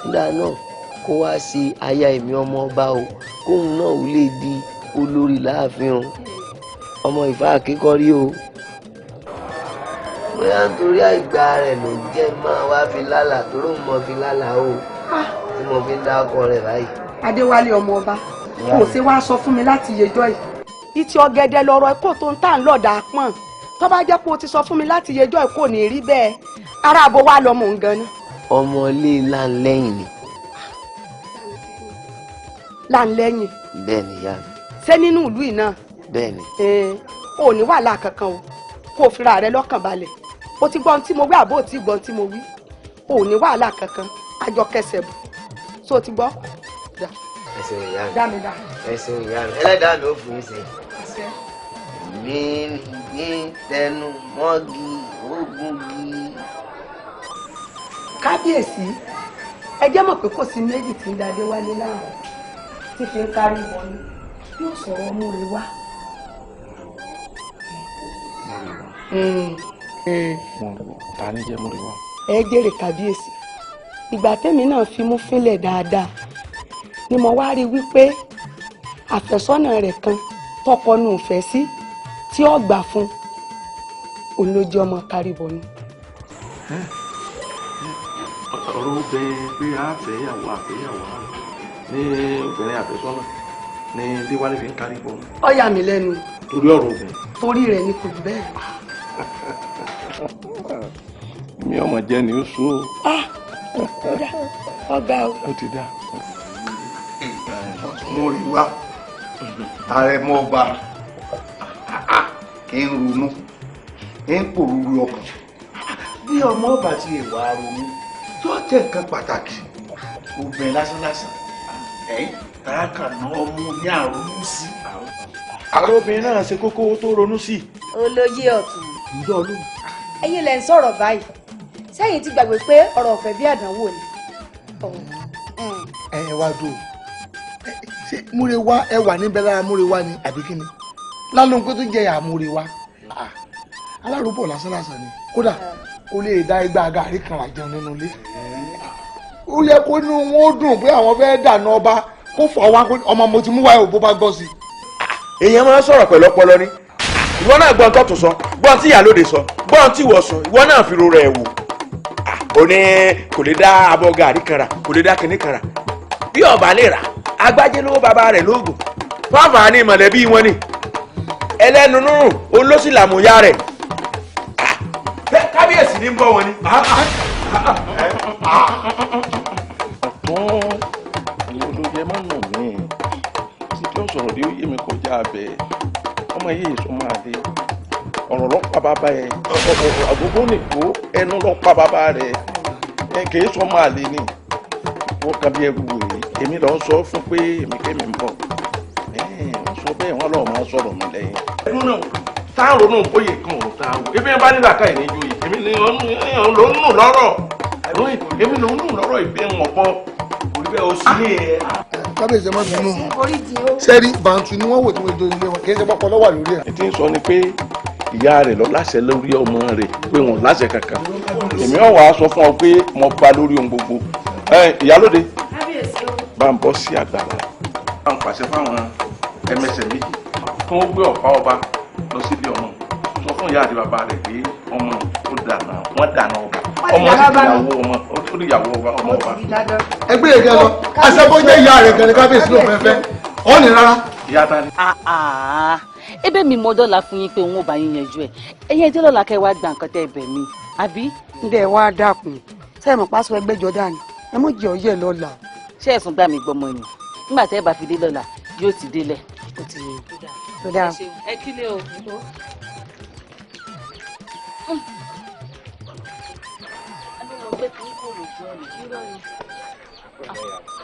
K: nígbà náà kó wá ṣe aya èmi ọmọ ọba o kóun náà ò lè di olórí láàfin o ọmọ ìfà akíkọrí o. bóyá nítorí àìgbà rẹ̀ ló jẹ́ máa wá fi lálà tó ló ń mọ fi lálà o tí mo fi ń dá ọkọ rẹ̀ báyìí.
L: Adéwálé ọmọ ọba kò ṣe wá sọ fún mi láti yẹjọ́ yìí
D: ìtì ọ̀gẹ̀dẹ̀ lọ̀rọ̀ ẹ̀kọ́ tó ń tà ń lọ̀dà pọ̀n tó bá jẹ́ pé o ti sọ fún mi láti yẹjọ́ ẹ̀kọ́ ní rí bẹ́ẹ̀ ara àbò wa lọ́mọ ń gan-an.
K: ọmọ ilé láńlẹ́yìn ni.
D: láńlẹ́yìn.
K: bẹ́ẹ̀ ni ìyá mi.
D: ṣé nínú ìlú yìí náà.
K: bẹ́ẹ̀ ni.
D: ò ní wàhálà kankan o kó o fira rẹ lọ́kàn balẹ̀ o ti gbọ́n tí mo wí àbó tí gbọ́n tí mo wí ò ní wàhálà kankan àjọ kẹsẹ̀ bù so ti gbọ́.
K: ẹsẹ̀ ìyá mi.
D: dá mi dá.
K: ẹsẹ̀ ìyá mi ẹlẹ́dàá ló fún mi ṣe. mi ní tẹnu mọ́gi ogungi.
D: kábíyèsí ẹ jẹ́ mọ̀ pé kò sí méjì tí ń dadé wálé láàrú tí fi ń kárí wọlé yóò sọ̀rọ̀ ọmú rẹ wá.
C: ta ni jẹ́ múri wá.
D: ẹ jèrè kábíyèsí ìgbà tẹ́mi náà fi mú fínlẹ̀ dáadáa ni mo wá rí wípé àfẹ́sọ́nà rẹ̀ kan tọkọ nù fẹ́ sí tí ó gbà fún òun ló jẹ́ ọmọ kárìbọ̀ ni.
C: ọ̀rọ̀ bẹ pé àfẹ́yàwó ní obìnrin àfẹ́sọ́nà ní Déwálé fi ń kárí bọ̀.
D: ó yà mí lẹ́nu.
C: torí ọ̀rọ̀ obìnrin.
D: torí rẹ̀ ni kò jù bẹ́ẹ̀.
C: mi ọmọ jẹ́ ni ó so.
D: ọgá o.
C: ó ti dá.
M: mo rí wá ààrẹ mọ ọba kí n ronú kí n pòrúurú ọkàn bí ọmọ ọba ti ìwà ronú tó tẹ nǹkan pàtàkì obìnrin lásánlásán tààkà náà mú ní àrònú sí.
C: àrò obìnrin náà ṣe kókó tó ronú sí.
N: olóyè ọ̀tún.
M: ǹjọ́ olóhùn.
N: ẹ̀yin lẹ ń sọ̀rọ̀ báyìí sẹ́yìn ti gbàgbé pé ọ̀rọ̀ ọ̀fẹ́ bí àdánwò ni.
M: ẹ wá dùn ṣé múrewá ẹ wà níbẹ̀ lára múrewá ni àbí kí ni lálóhun pé tó jẹ́ ìyá múrewá alárùbọ̀ lásánlásán ni kódà ó lè dá igbá gàrí kan rà jẹun nínú ilé ó yẹ kó inú wọn ó dùn pé àwọn fẹ́ẹ́ dànù ọba kó fọ wá ọmọ mo ti mú wáyé òbó bá gbọ́ sí.
I: èèyàn máa ń sọ̀rọ̀ pẹ̀lú ọpọlọ ni ìwọ náà gbọ́n tó tún sọ gbọ́n tí ìyálóde sọ gbọ́n tí ìwọ sọ ìwọ náà fi ro rẹ̀ wò ó ní kò lè dá abọ́ gàrí kan rà kò lè dá kinní kan rà bí ọba lè rà agbájé lówó bàbá rẹ̀ lóògùn fáfà ní mọ̀lẹ́bí wọn ni ẹlẹ́nu nírùn olóṣìlàmúyá rẹ̀ kábíyèsí ní ń bọ̀ wọn ni.
C: olóyè má nù mí títí ó sọ̀rọ̀ dé ó yé mi kọjá abẹ ọmọ yìí sọ máa dé ọ̀rọ̀ lọ́pàá bàbá ẹ̀ àgógó nìkó ẹnu lọ́pàá bàbá rẹ̀ kìí sọ máa lè ní wọ́n kan bí ẹrù wèrè èmi lọ sọ fún pé èmi kémi ń bọ̀ wọ́n sọ bẹ́ẹ̀ wọ́n lọ́ọ́ máa sọ̀rọ̀ mi lẹ́yìn. ẹnu náà táwọn ronú bóyè kan ò tá a wò ebi bá nílà ká ìníjú yìí èmi ni ló ń nù lọ́rọ̀ èmi ló ń nù lọ́rọ̀ ìbí wọn bọ́ orí bẹ́ẹ̀ ó sì ní ẹ̀.
M: kábíyèsí ọmọ mi nù sẹ́rí bàǹtù ni wọ́n wò tí wọ́n do ilé wọn kì í ṣe pọ́pọ́ lọ́wọ́ lórí ẹ̀.
C: ètí ń sọ ni pé ìyá rẹ̀ lọ láṣẹ lórí ọmọ rẹ̀ pé wọn láṣẹ kankan èmi ọ̀ wá sọ fún ọ pé mo bá lórí ohun gbogbo ìyálóde bá ń bọ́ sí àgbàlá bá ń pàṣẹ fáwọn ẹmẹsẹ̀ méjì kí wọ́n gbé ọ̀pá ọba lọ sílé ọmọ sọ fún ìyá àti bàbá rẹ̀ pé ọmọ ó dànà wọ́n dànà ọba ọmọ sì ìyàwó ọmọ ó rí ìyàwó ọba ọmọ ọba.
M: ẹgbẹ́ yẹn jẹ́ lọ aṣẹ́kó jẹ́ ìyá rẹ̀ gan-an kábíyèsí ló fẹ́ fẹ́ ọ́ ní rárá.
C: ìyá ta ni.
L: ebe mi mọ dọ́là fún yín pé òun ò bá yín yanjú ẹ̀ ẹ̀yẹ́ ẹjẹ́ lọ́la kẹ́ wá gba nǹkan tẹ́ ẹ bẹ̀ mí àbí.
D: ǹdẹ̀ wá dákun sẹ́yìn mọ̀ pásọ ẹgbẹ́jọ dání ẹ mọ̀ jẹ́ ọyẹ́ lọ́la.
L: ṣé ẹ̀sùn gbà mí gbọmọ ni nígbà tẹ́ ẹ bá fi dé lọ́la yóò ti délẹ̀.
D: ó ti yẹ tó dáa.
L: ẹ kílẹ̀ o.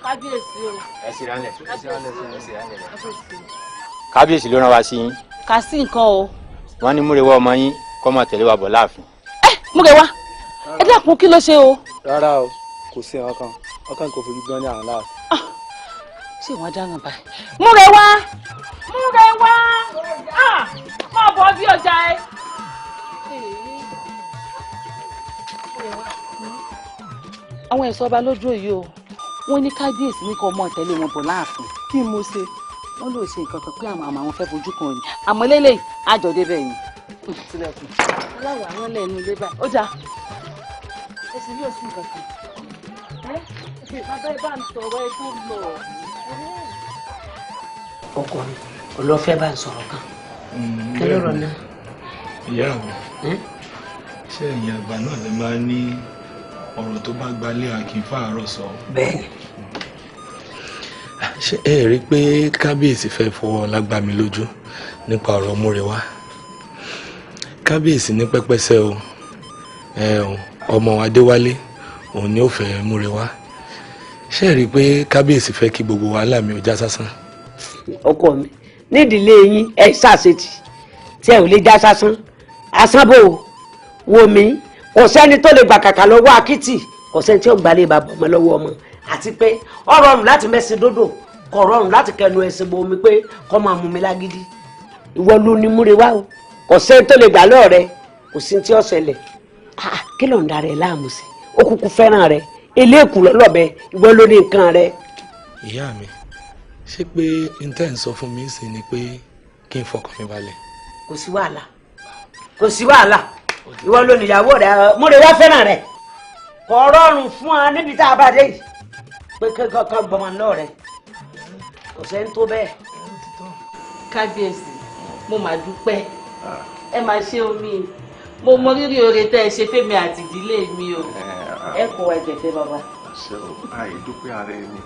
L: kábíyèsí o.
O: ẹ sì ránlẹ̀ ẹ sì ránlẹ̀ ẹ sì ránlẹ̀. kábíyèsí ló rán wa sí yín.
L: kà sí nǹkan o.
O: wọ́n ní múrewá ọmọ yín kó máa tẹ̀lé wa bọ̀ láàfin.
L: múrewá ẹ dákun kí ló ṣe o.
P: rárá o kò sí ọkàn kò fojú gbọ́n ní àwọn láàfin.
L: ṣé wọ́n dáràn báyìí. múrewá máa bọ̀ bí ọjà ẹ. àwọn ẹ̀ṣọ́ ọba lójú òye o wọ́n ní kábíyèsí ní kó mọ̀ tẹ́lẹ̀ wọn bọ̀ láàfin.
D: kí mo ṣe.
L: wọ́n lò ṣe nǹkan kan pé àwọn àmọ́ àwọn fẹ́ fojú kan ni àmọ́ lélẹ́yìn àjọ̀dé bẹ́ẹ̀ ni. aláwọ̀ àwọn lẹ́nu ilé báyìí ó jà ẹsẹ̀ yóò sí nǹkan kan. bàbá ẹ bá ń tọrọ ẹ tó lọ.
M: ọkọ mi
D: olùfẹ́ bá ń sọ̀rọ̀ kan kí lọ́rọ̀ náà.
C: ìyá mi ṣé ẹ̀yin àgbà náà lè máa ní ọ̀rọ̀ tó bá gbalẹ̀ àkínfà àárọ̀ sọ.
D: bẹ́ẹ̀ni.
C: ṣé ẹ rí i pé kábíyèsí fẹ́ fọwọ́ lágbá mi lójú nípa ọ̀rọ̀ múrewá kábíyèsí ní pẹ́pẹ́sẹ́ o ọmọ Adéwálé òun ni ó fẹ́ múrewá ṣé ẹ rí i pé kábíyèsí fẹ́ kí gbogbo wàhálà mi ò já sásán.
D: ọkọ mi nídìílé yín ẹ ṣàṣetì tí ẹ ò lè já sásán àsánbò wò mí kò sẹ́ni tó lè gbà kàkà lọ́wọ́ akitì kò sẹ́ni tí ó gbalẹ̀ bàbá ọmọ lọ́wọ́ ọmọ àti pé ó rọrùn láti mẹ́sìn dódò kò rọrùn láti kẹnu ẹ̀sìn bomi pé kó máa mú mi lágídí ìwọ ló ní múrewá o kò sẹ́ni tó lè gbà lọ́ọ̀ rẹ kò sí tí ó ṣẹlẹ̀ kí ló ń darẹ̀ láàmú sí ó kúkú fẹ́ràn rẹ eléèkú lọ́lọ́bẹ ìwọ ló ní nǹkan rẹ.
C: ìyá mi ṣé pé intan sọ fún mi sí ni pé kí n fọkàn mi balẹ̀.
D: kò sí wàhálà kò sí wàhálà ìwọ ló níyàwó rẹ múrewá fẹ́ràn rẹ kò rọrùn fún wa níbi tá a bá dé yìí pé kankan gbọmọ lọ rẹ kò sẹ́ni tó bẹ́ẹ̀.
Q: kábíyèsí mo máa dúpẹ́ ẹ máa ṣe omi mo mọ rírì oore tẹ́ ẹ ṣe fẹ́mi àti ìdílé mi o ẹ kó wa jẹ̀fẹ́ bàbá.
I: ṣé o àì dúpẹ́ ara ẹni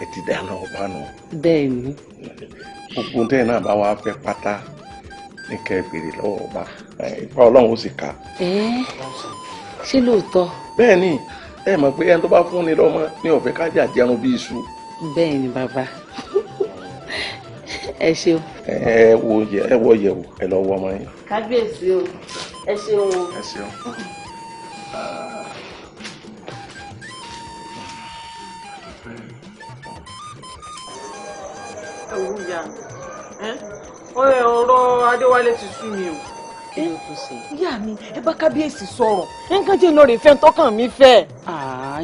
I: ẹ ti dáná ọba nù.
Q: bẹ́ẹ̀ ni.
I: gbogbo tẹ́yìn náà bá wa fẹ́ pátá ní kẹ́ ẹ béèrè lọ́wọ́ ọba ìfà ọlọ́run ó sì ká.
Q: ṣé lóòótọ́.
I: bẹ́ẹ̀ ni ẹ mọ̀ pé ẹni tó bá fún ni lọ́mọ ní ọ̀fẹ́ kájà jẹun bí iṣu.
Q: bẹ́ẹ̀ ni bàbá ẹ ṣeun.
I: ẹ wọ yẹ̀wò ẹ lọ wọ ọmọ yín.
Q: kábíyèsí o ẹ ṣeun o.
I: ẹ ṣeun.
A: ẹ wú ya ọ̀rọ̀ Adéwálé ti sú mi o.
L: kí ló tún ṣe. ìyá mi ẹ bá kábíyèsí sọ̀rọ̀ nǹkan jẹ́ iná rẹ̀ fẹ́ tọkàn mi fẹ́.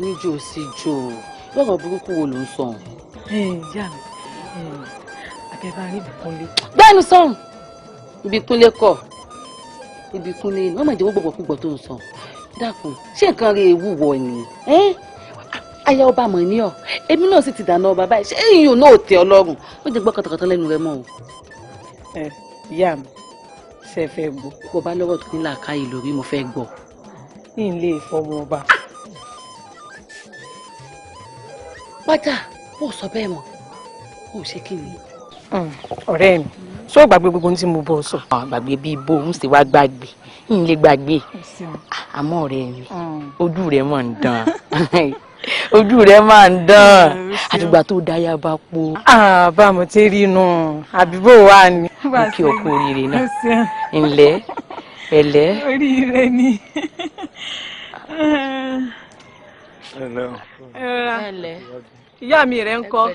Q: níjó sí jò lọ́rọ̀ burúkú wo ló ń sọ.
L: ìyá mi akẹ́bà rí Ìbíkúnlé.
Q: gbẹ́nu sọ̀rùn Ìbíkúnlé kọ̀ Ìbíkúnlé ni wọ́n máa jẹ́ gbogbo púpọ̀ tó ń sọ. dákun ṣé nǹkan rẹ̀ ewu wọ̀ ni. aya ọba mọ̀ ní ọ èmi náà sì ti dáná ọba báyìí ṣé ìyún náà tẹ ọlọ́run ó jẹ́ gbọ́ kàtàkàtà lẹ́nu rẹ mọ́ o.
L: ìyá mi ṣe fẹ́ gbọ́.
Q: bó bá lọ́wọ́ tó ní làákàyè lórí mo fẹ́ gbọ́.
L: ní ilé ìfọmọ ọba.
Q: pátá ó sọ bẹ́ẹ̀ mọ́ ó ṣe kí ni.
L: ọ̀rẹ́ mi ṣó gbàgbé gbogbo ohun tí mo bọ̀ sọ.
Q: gbàgbé bíi bó ń ṣe wá gbàgbé ń lè gbàgbé àmọ́ ọ̀rẹ́ mi ojú rẹ̀ máa ń dán ojú rẹ̀ máa ń dán àtìgbà tó dáyà bá po.
L: bá mo ti rí inú àbíbò wa ni.
Q: mo kí ọkọ oríire náà ńlẹ́ ẹ̀lẹ́.
L: oríire ni.
Q: ẹ̀lẹ́.
L: ìyá mi rẹ̀ ń kọ́.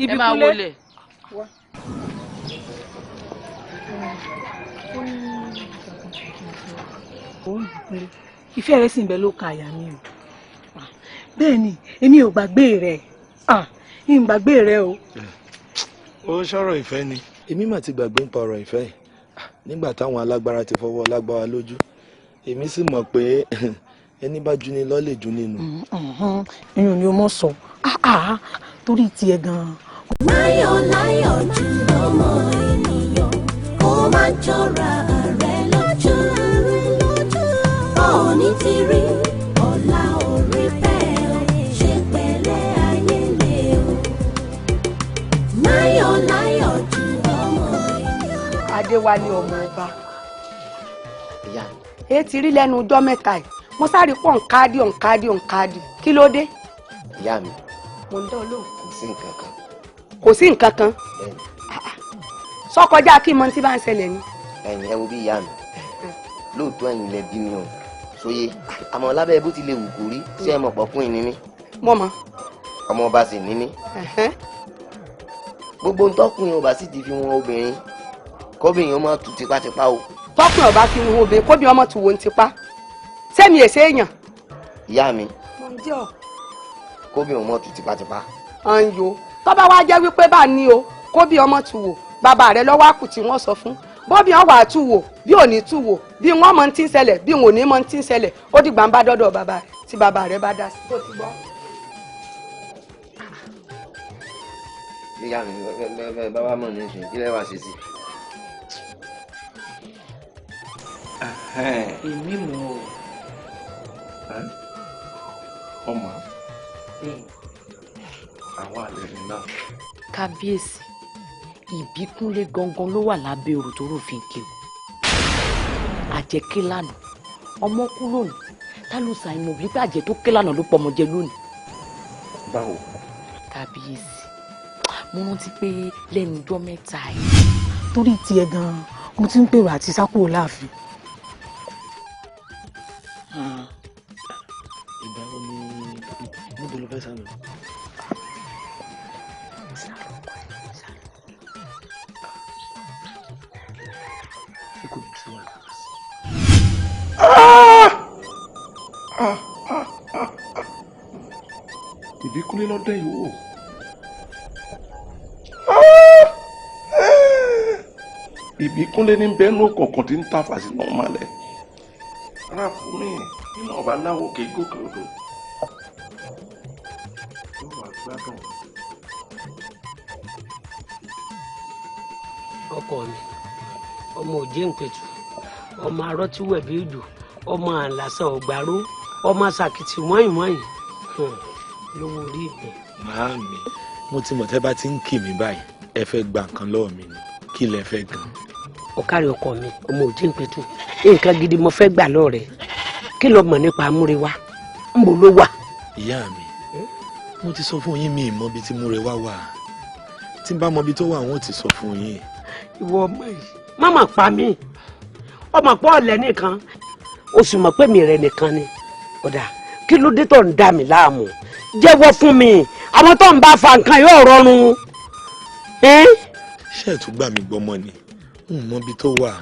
Q: ẹ máa wọlé.
L: ìfẹ́ rẹ̀ sì ń bẹ ló ka àyà mi o. bẹ́ẹ̀ ni èmi ò gbàgbé rẹ̀ ń gbàgbé rẹ̀ o.
C: ó sọ̀rọ̀ ìfẹ́ ni èmi mà ti gbàgbé ń pa ọ̀rọ̀ ìfẹ́ yìí nígbà táwọn alágbára ti fọwọ́ lágbára lójú èmi sì mọ̀ pé ẹni bá juni lọ lè juni nù.
L: ìyún ni o mọ̀ sọ torí tiẹ̀ gan-an.
R: láyọ̀ láyọ̀ jù ọmọ ènìyàn kó má jọra rẹ̀ lójú òní ti rí ọ̀la orí bẹ́ẹ̀ o ṣe pẹ̀lẹ́ ayé lè o láyọ̀ láyọ̀ jù ọmọ ènìyàn.
N: Adéwálé ọmọ ọba èyí ti rí lẹ́nu ọjọ́ mẹ́ta yìí mo sáré pọ̀ nkáàdì kí ló dé.
K: ìyá mi
N: mo ń dán olóhùn.
K: kò sí nǹkan kan.
N: kò sí nǹkan kan sọkọjá kí mo ti bá ń ṣẹlẹ̀ ni.
K: ẹ̀yin ẹ wo bí ìyá mi lóòótọ́ ẹ̀yin lẹ bí mi o sóye àmọ́ lábẹ́ bó ti lè wù kó rí ṣé ẹ mọ̀ pọ̀kún ìní ní.
N: mo mọ̀.
K: ọmọ ọba sì ní ní. gbogbo ntọ́kùnrin ọba sì ti fi wọn obìnrin kóbìnrin ọmọ tù tipátipá o.
N: tọkùnrin ọba fi wọn obìnrin kóbìnrin ọmọ tù wọn tipa sẹ́mi èsè èèyàn.
K: ìyá mi
N: mo ń jẹ́ ọ.
K: kóbìnrin ọmọ tù tipátipá.
N: àǹyò tọ́ba wá jẹ́ wípé bá ní o kóbìnrin ọmọ tù wò bàbá rẹ lọ́wọ́ àkù tí wọ́n sọ fún bóbi wọn wà á tù wò bí ò ní tù wò bí wọn mọ ti ń ṣẹlẹ̀ bí wọn ò ní mọ ti ń ṣẹlẹ̀ ó dìgbà ń bá dọ́dọ̀ bàbá rẹ tí bàbá rẹ bá dá sí.
K: ìyá mi bàbá mọ̀ ní ìsìn kí lẹ́ wá ṣe sí.
Q: èmi mọ̀ ọ́.
I: ọmọ àwọn àlẹ́ mi náà.
L: kábíyèsí ìbíkúnlé gangan ló wà lábẹ́ òrò tó rò fi ń kí o àjẹké lánàá ọmọ kú lónìí tá ló sa ìmọ̀ wípé àjẹ tó ké lánàá ló pọ̀ ọmọ jẹ lónìí.
I: báwo.
L: kábíyèsí mo rántí pé lẹ́nu ọjọ́ mẹ́ta yìí.
E: torí tiẹ̀ gan-an mo ti ń pèrò àti sákòó láàfin.
C: ìgbà wo ni níbo ló fẹ́ sá lọ.
I: Ìbíkúnlé lọ́dẹ yìí wò. Ìbíkúnlé ní bẹ́ẹ̀nù kọ̀ọ̀kan tí ń ta fàṣí náà malẹ̀. Ara fún mi nínú ọba láwo kì í gòkè odò. Yóò wá gbádùn.
D: ọkọ mi ọmọ òjé ń-pẹ̀tù ọmọ arọ́tíwẹ̀ bí ìjò ọmọ àlàsà ọ̀gbárò ọmọ sàkìtì mọ́ìmọ́ì lówó orí ìgbẹ́.
C: Màámi mo ti mọ̀ tẹ́ bá ti ń kì mí báyìí ẹ fẹ́ gba nǹkan lọ́wọ́ mi ni kí lẹ fẹ́ gan.
D: ọ̀kárí ọkọ mi ọmọ òjé ń-pẹ̀tù nǹkan gidi mo fẹ́ gbà lọ́rẹ̀ kí ló mọ̀ nípa amúrewá ń bò ló wà.
C: ìyá mi mo ti sọ fún yín mi ìmọ̀ ibi tí múrewá wà tí n bá mọ ibi tó wà wọn ò ti sọ fún yín.
D: ìwọ ọmọ yìí má mà pa mí ọmọ pọ́ ọ̀lẹ́ nìkan o sì mọ̀ pé mi rẹ̀ nìkan ni ọ̀dà kí ló dé tó ń dà mí láàmú jẹ́wọ́ fún mi àwọn tó ń bá fa nǹkan yóò rọrùn.
C: ṣé ẹ̀ tún gbà mí gbọ́ mọ́ ni n mọ ibi tó wà.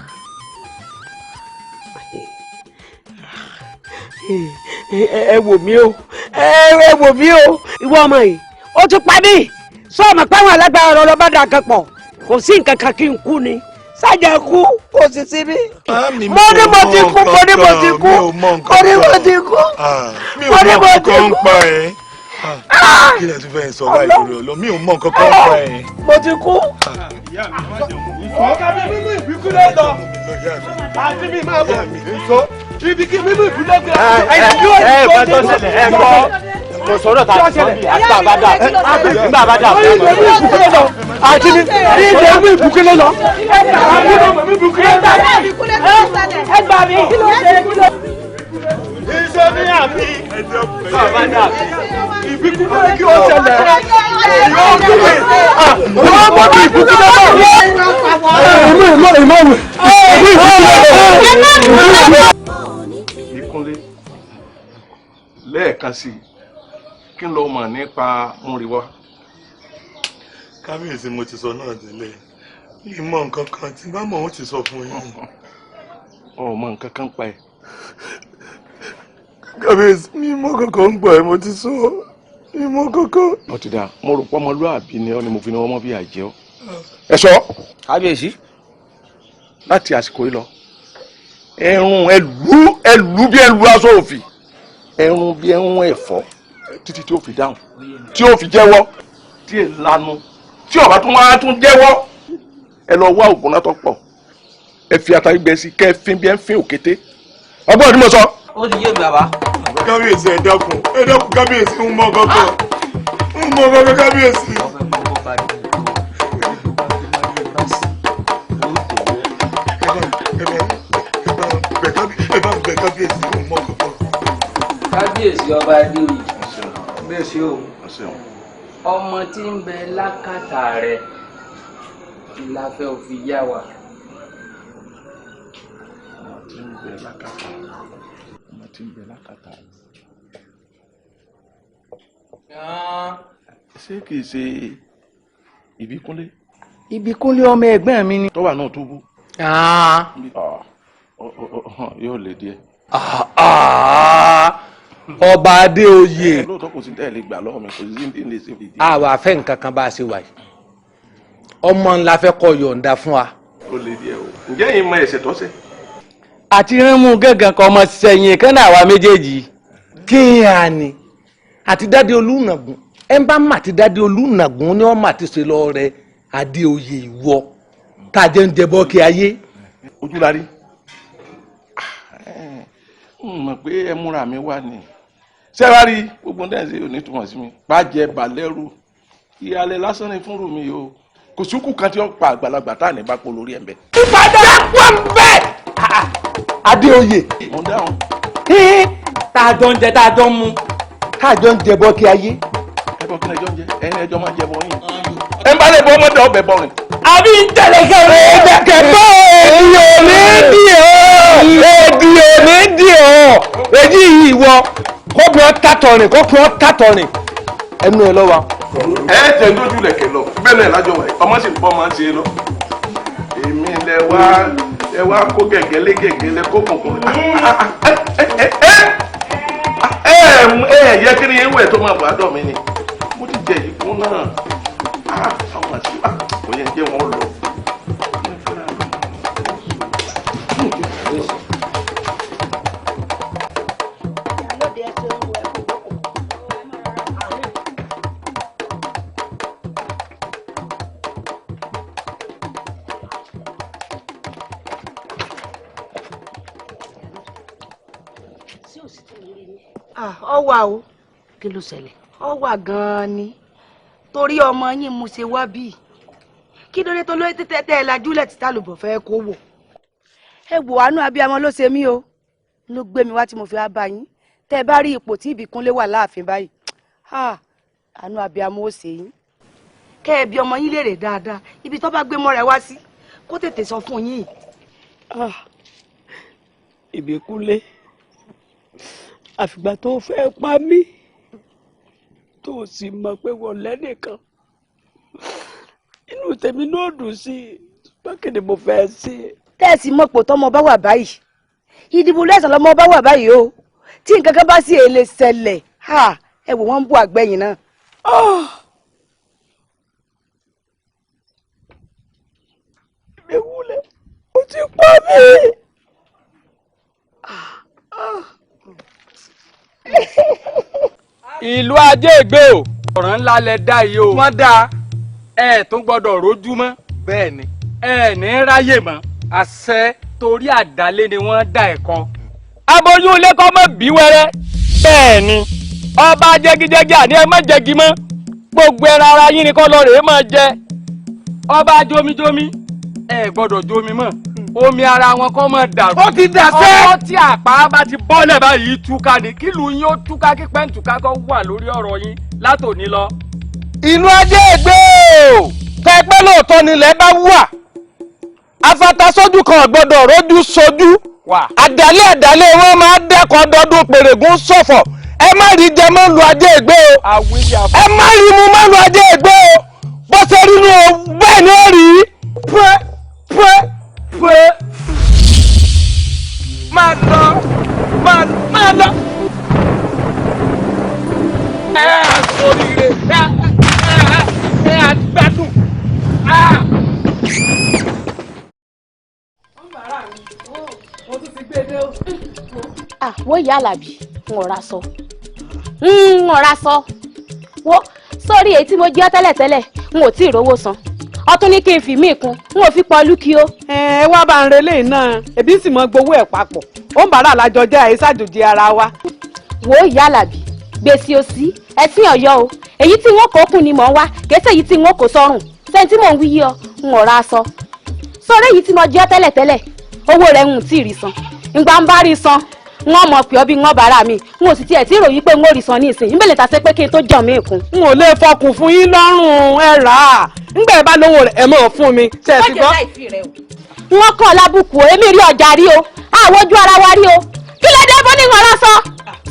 D: ẹ wò mí o ẹ wò mí o ìwọ ọmọ yìí ó ti pa mí sọ ọmọ pé àwọn alágbára ọ̀rọ̀ lọ́ba dà kan pọ̀ kò sí nǹkan kan kí n kú ni sájà kú kò sì sí mi. mo ní mo ti kú mo ní mo ti kú mo ní mo ti kú mo ní mo ti kú.
C: kí lẹ tún fẹ́ sọ báyìí lórí ọlọ́ mi ò mọ nǹkan kan pa ẹ̀.
D: mo ti kú.
G: ọ̀gá mi mímú ìbíkúlé lọ àti mi máa bọ̀ nso ibi kí mímú ìbílẹ̀ gbé.
O: ẹ bá tó ṣẹlẹ̀ ẹ gbọ́ kò sọ̀rọ̀ ta sọ bí àgbà bá dà àgbà bá dà.
G: àti mi ìdè mú ìbúkúlé lọ.
D: ẹ gbà mí.
G: iṣẹ́ ní àmì bàbá dà ìbíkúlé kí ó ṣẹlẹ̀ yóò gbé wọ́n mọ̀ bí ìbúkúlé náà.
I: Ìbíkúnlé lẹ́ẹ̀kan sí i kí ló mọ̀ nípa múriwá.
C: kábíyèsí mo ti sọ náà délé ìmọ̀ nǹkan kan tí bá mọ̀ ó ti sọ fún yín.
I: ọmọ nǹkan kan pa ẹ.
C: kábíyèsí mi mọ̀ kankan ń gbọ́ ẹ mo ti sọ ìmọ̀ kankan.
I: ó ti dáa mo rò pé ọmọlúwàbí ni ọ ni mo fi ní ọmọ bí àjẹ́ ọ. ẹ sọ.
O: kábíyèsí.
I: láti àsìkò yìí lọ ẹrun ẹlú bí ẹlú aṣọ òfì ẹrun bí ẹrun ẹ̀fọ́ títí tí ó fi dáhùn tí ó fi jẹ́wọ́ tí è lanu tí ọba tún wá tún jẹ́wọ́ ẹ lọ wá ògùn náà tó pọ̀ ẹ fi ata gbẹ sí kẹ́ ẹ fin bí ẹ ń fin òkété ọgbọ́n ni mo sọ.
O: ó ti yé mi bàbá.
C: kábíyèsí ẹ dákun kábíyèsí ń mọ kankan kábíyèsí.
Q: kábíyèsí ọba adéoyè bẹ́ẹ̀ ṣe o ọmọ tí ń bẹ lákàtà rẹ̀ la fẹ́ ò fi yá wa.
I: ọmọ tí ń bẹ lákàtà rẹ̀. ṣé kìí ṣe ìbíkúnlé.
B: ìbíkúnlé ọmọ ẹ̀gbọ́n mi ni.
I: tó wà náà túbú. yóò lè díẹ̀.
O: ọba adéoyè.
I: lóòótọ́ kò sí tẹ́lẹ̀ gbà lọ́wọ́ mi kò sí ní ilé ṣe fìdí.
O: àwa fẹ́ nǹkan kan bá a ṣe wà yìí ọmọ ńlá fẹ́ kó yọ̀ǹda fún wa.
I: ó lè díẹ̀ o ǹjẹ́ yìí mọ ẹ̀ṣẹ̀ tọ́sẹ̀.
O: àti rínmú gángan kan ọmọ sẹ́yìn kan náà àwa méjèèjì kí á ní àti dáde olùnàgún
S: ẹ bá mà ti dádé olùnàgún ni wọn mà ti ṣe lọ rẹ Adéoyè ìwọ tá a jẹ ń jẹbọ kí ayé.
I: Ojúlarí mọ̀ pé ẹ múra mi wá ni ṣé wàá rí gbogbo ndẹ́ ṣe ò ní túmọ̀ sí mi bàjẹ́ balẹ̀rù ìyàlẹ̀ lásán ni fúnrù mi o kò síkú kan tí ó pa àgbàlagbà tá à ní bá pọ̀ lórí ẹ̀ ń bẹ.
S: ìbàdàn wọn bẹ Adéoyè.
I: mo dáhùn.
S: tá a jọ ń jẹ tá a jọ ń mu tá a jọ ń jẹbọ kí ayé.
I: ẹbọ kí ẹjọ ń jẹ ẹyin ẹjọ máa ń jẹbọ yín ẹ ń bá lè bọ ọmọdé ọbẹ bọrin.
S: àbí tẹlẹkẹ rẹ kẹkẹ èdè òní dì ọ́ èjì yìí wọ kóbi ọ tàtọrin ẹnu ẹ lọ́wọ́.
I: ẹ jẹ lójú lẹ̀kẹ̀ lọ bẹ́ẹ̀ náà lájọ wáyé ọmọ sì ń bọ́ máa ń ṣe é lọ èmi lẹ wá kó gẹ̀gẹ́lé kó kùnkùn yẹ kí ni ewé tó máa bọ̀ àdọ̀ mi ni mo ti jẹ ìfún náà àwọn àti kò yẹ jẹ́ wọn lọ.
N: Ọ wà o.
Q: Kí ló ṣẹlẹ̀?
N: Ọ wà gan-an ni torí ọmọ yín mo ṣe wá bíi kí lóde tó lóye tẹ́tẹ́ ẹ lajúlẹ̀ tí tálùbọ̀ fẹ́ kó wò. Ẹ wò àánú abiyamọ ló ṣe mí o ló gbé mi wá tí mo fi wá bá yín tẹ́ ẹ bá rí ipò tí Ìbíkúnlé wà láàfin báyìí àánú abiyamọ ó ṣe yín kẹ́ ẹ bí ọmọ yín léèrè dáadáa ibi tó bá gbé mọ́ rẹ̀ wá sí kó tètè sọ fún yín.
D: Ìbíkúnlé àfìgbà tó fẹ́ pa mí tó sì mọ̀ pé wọ́n lẹ́nìkan inú tèmi náà dùn sí i bákẹ́ ni mo fẹ́ sí i.
N: tẹ́ẹ̀sì mọ̀pọ̀ tọmọ bá wà báyìí ìdìbò lẹ́sàn lọ́mọ bá wà báyìí o tí nǹkan kan bá sì èlé ṣẹlẹ̀ ẹ wò wọ́n ń bú àgbẹ̀yìn náà.
D: Ìbíkúnlé ó ti pa mí.
T: ìlú ajé ìgbé o ọ̀ràn ńlá lẹ dá yìí o wọ́n dá ẹ tún gbọ́dọ̀ rójú mọ́ bẹ́ẹ̀ ni ẹ ní ráyè mọ́ àṣẹ torí àdálé ni wọ́n dá ẹ̀kọ́ aboyún ilé kọ́ mọ́ bí wẹ́rẹ́ bẹ́ẹ̀ ni ọba jẹgijẹgi àní ẹ má jẹgi mọ́ gbogbo ẹran ara yín ni kọ́ lọ rèé máa jẹ ọba jomijomi ẹ gbọ́dọ̀ jomi mọ́ omi ara wọn kọ́ mọ́ dàrú.
S: ó ti dà sẹ́.
T: ọwọ́ tí àpá bá ti bọ́lẹ̀ báyìí túká ni kílù yín ó túká kí pẹ́ǹtùká kọ́ wà lórí ọ̀rọ̀ yín látòní lọ.
S: ìlú ajé ègbé o tẹpẹ́ lóòótọ́ nílẹ̀ bá wà afatasójú kan gbọ́dọ̀ rójú sojú àdálẹ́ wọn máa dẹ́kọ̀ dọ́dún pèrègùn ṣọ̀fọ̀ ẹ má rí jẹ mọ́ lu ajé ègbé o ẹ má rí mu mọ́ lu ajé ègbé o bó ṣe rí nu o bẹ́ẹ̀ ni ó rí pẹ́ máa lọ.
T: Oríire àgbàdùn.
F: Wọ́n ìyá Àlàbí ń ọ̀rá sọ wo sórí èyí tí mo jẹ́ tẹ́lẹ̀tẹ́lẹ̀ n ò tí ì rówó san ọtún ní kí n fi mí kún n ò fi pọ̀ lúkì o.
A: ẹ wá bá ń relé náà ẹbí sì mọ gbowó ẹ papọ̀ ó ń bàárà lájọ jẹ́ àìsàjòjì ara wa.
F: wo ìyá Àlàbí gbèsè òsì ẹ̀sìn ọ̀yọ́ o èyí tí wọ́n kó kùn ni mò ń wá kèsè èyí tí wọ́n kó sọ́rùn sẹ́ni tí mò ń wí yí ọ ń ọ̀rá aṣọ sórí èyí tí mo jẹ́ tẹ́lẹ̀tẹ́lẹ̀ owó rẹ̀ ń tí ì rí san ìgbà ń bá rí san wọ́n mọ̀ pé ọ bí wọ́n bàárà mi n ò sì tiẹ̀ tí ì ròyìn pé n ò rí san ní ìsìn ìbẹ̀lẹ̀ ta ṣe pé kí n tó jọ̀ mí kún.
A: n ò lè fọkùn fún yín lọ́rùn ẹ rà á ńgbà ẹ bá lówó rẹ̀ ẹ mọ̀ fún mi ṣe é ti gbọ́.
F: wọ́n kàn lábùkù èmi rí ọjà rí o àwọn ojú ara wa rí o kí ló dé bó ní ìwọ̀n lọ́sọ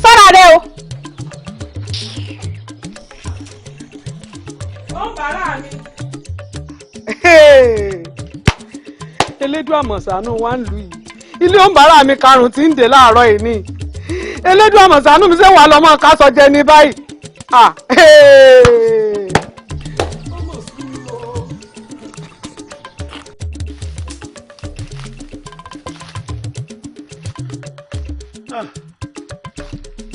F: sọ́ra rẹ o.
A: wọ́n bàárà mi. elédùn àmọ̀sánú wa ń lù yìí ilé òǹbàrà mi karùn-ún tí ń dé láàárọ̀ yìí ni elédùn àmọ̀sánú mi ṣe wà lọ́mọ kásọ jẹ ní báyìí.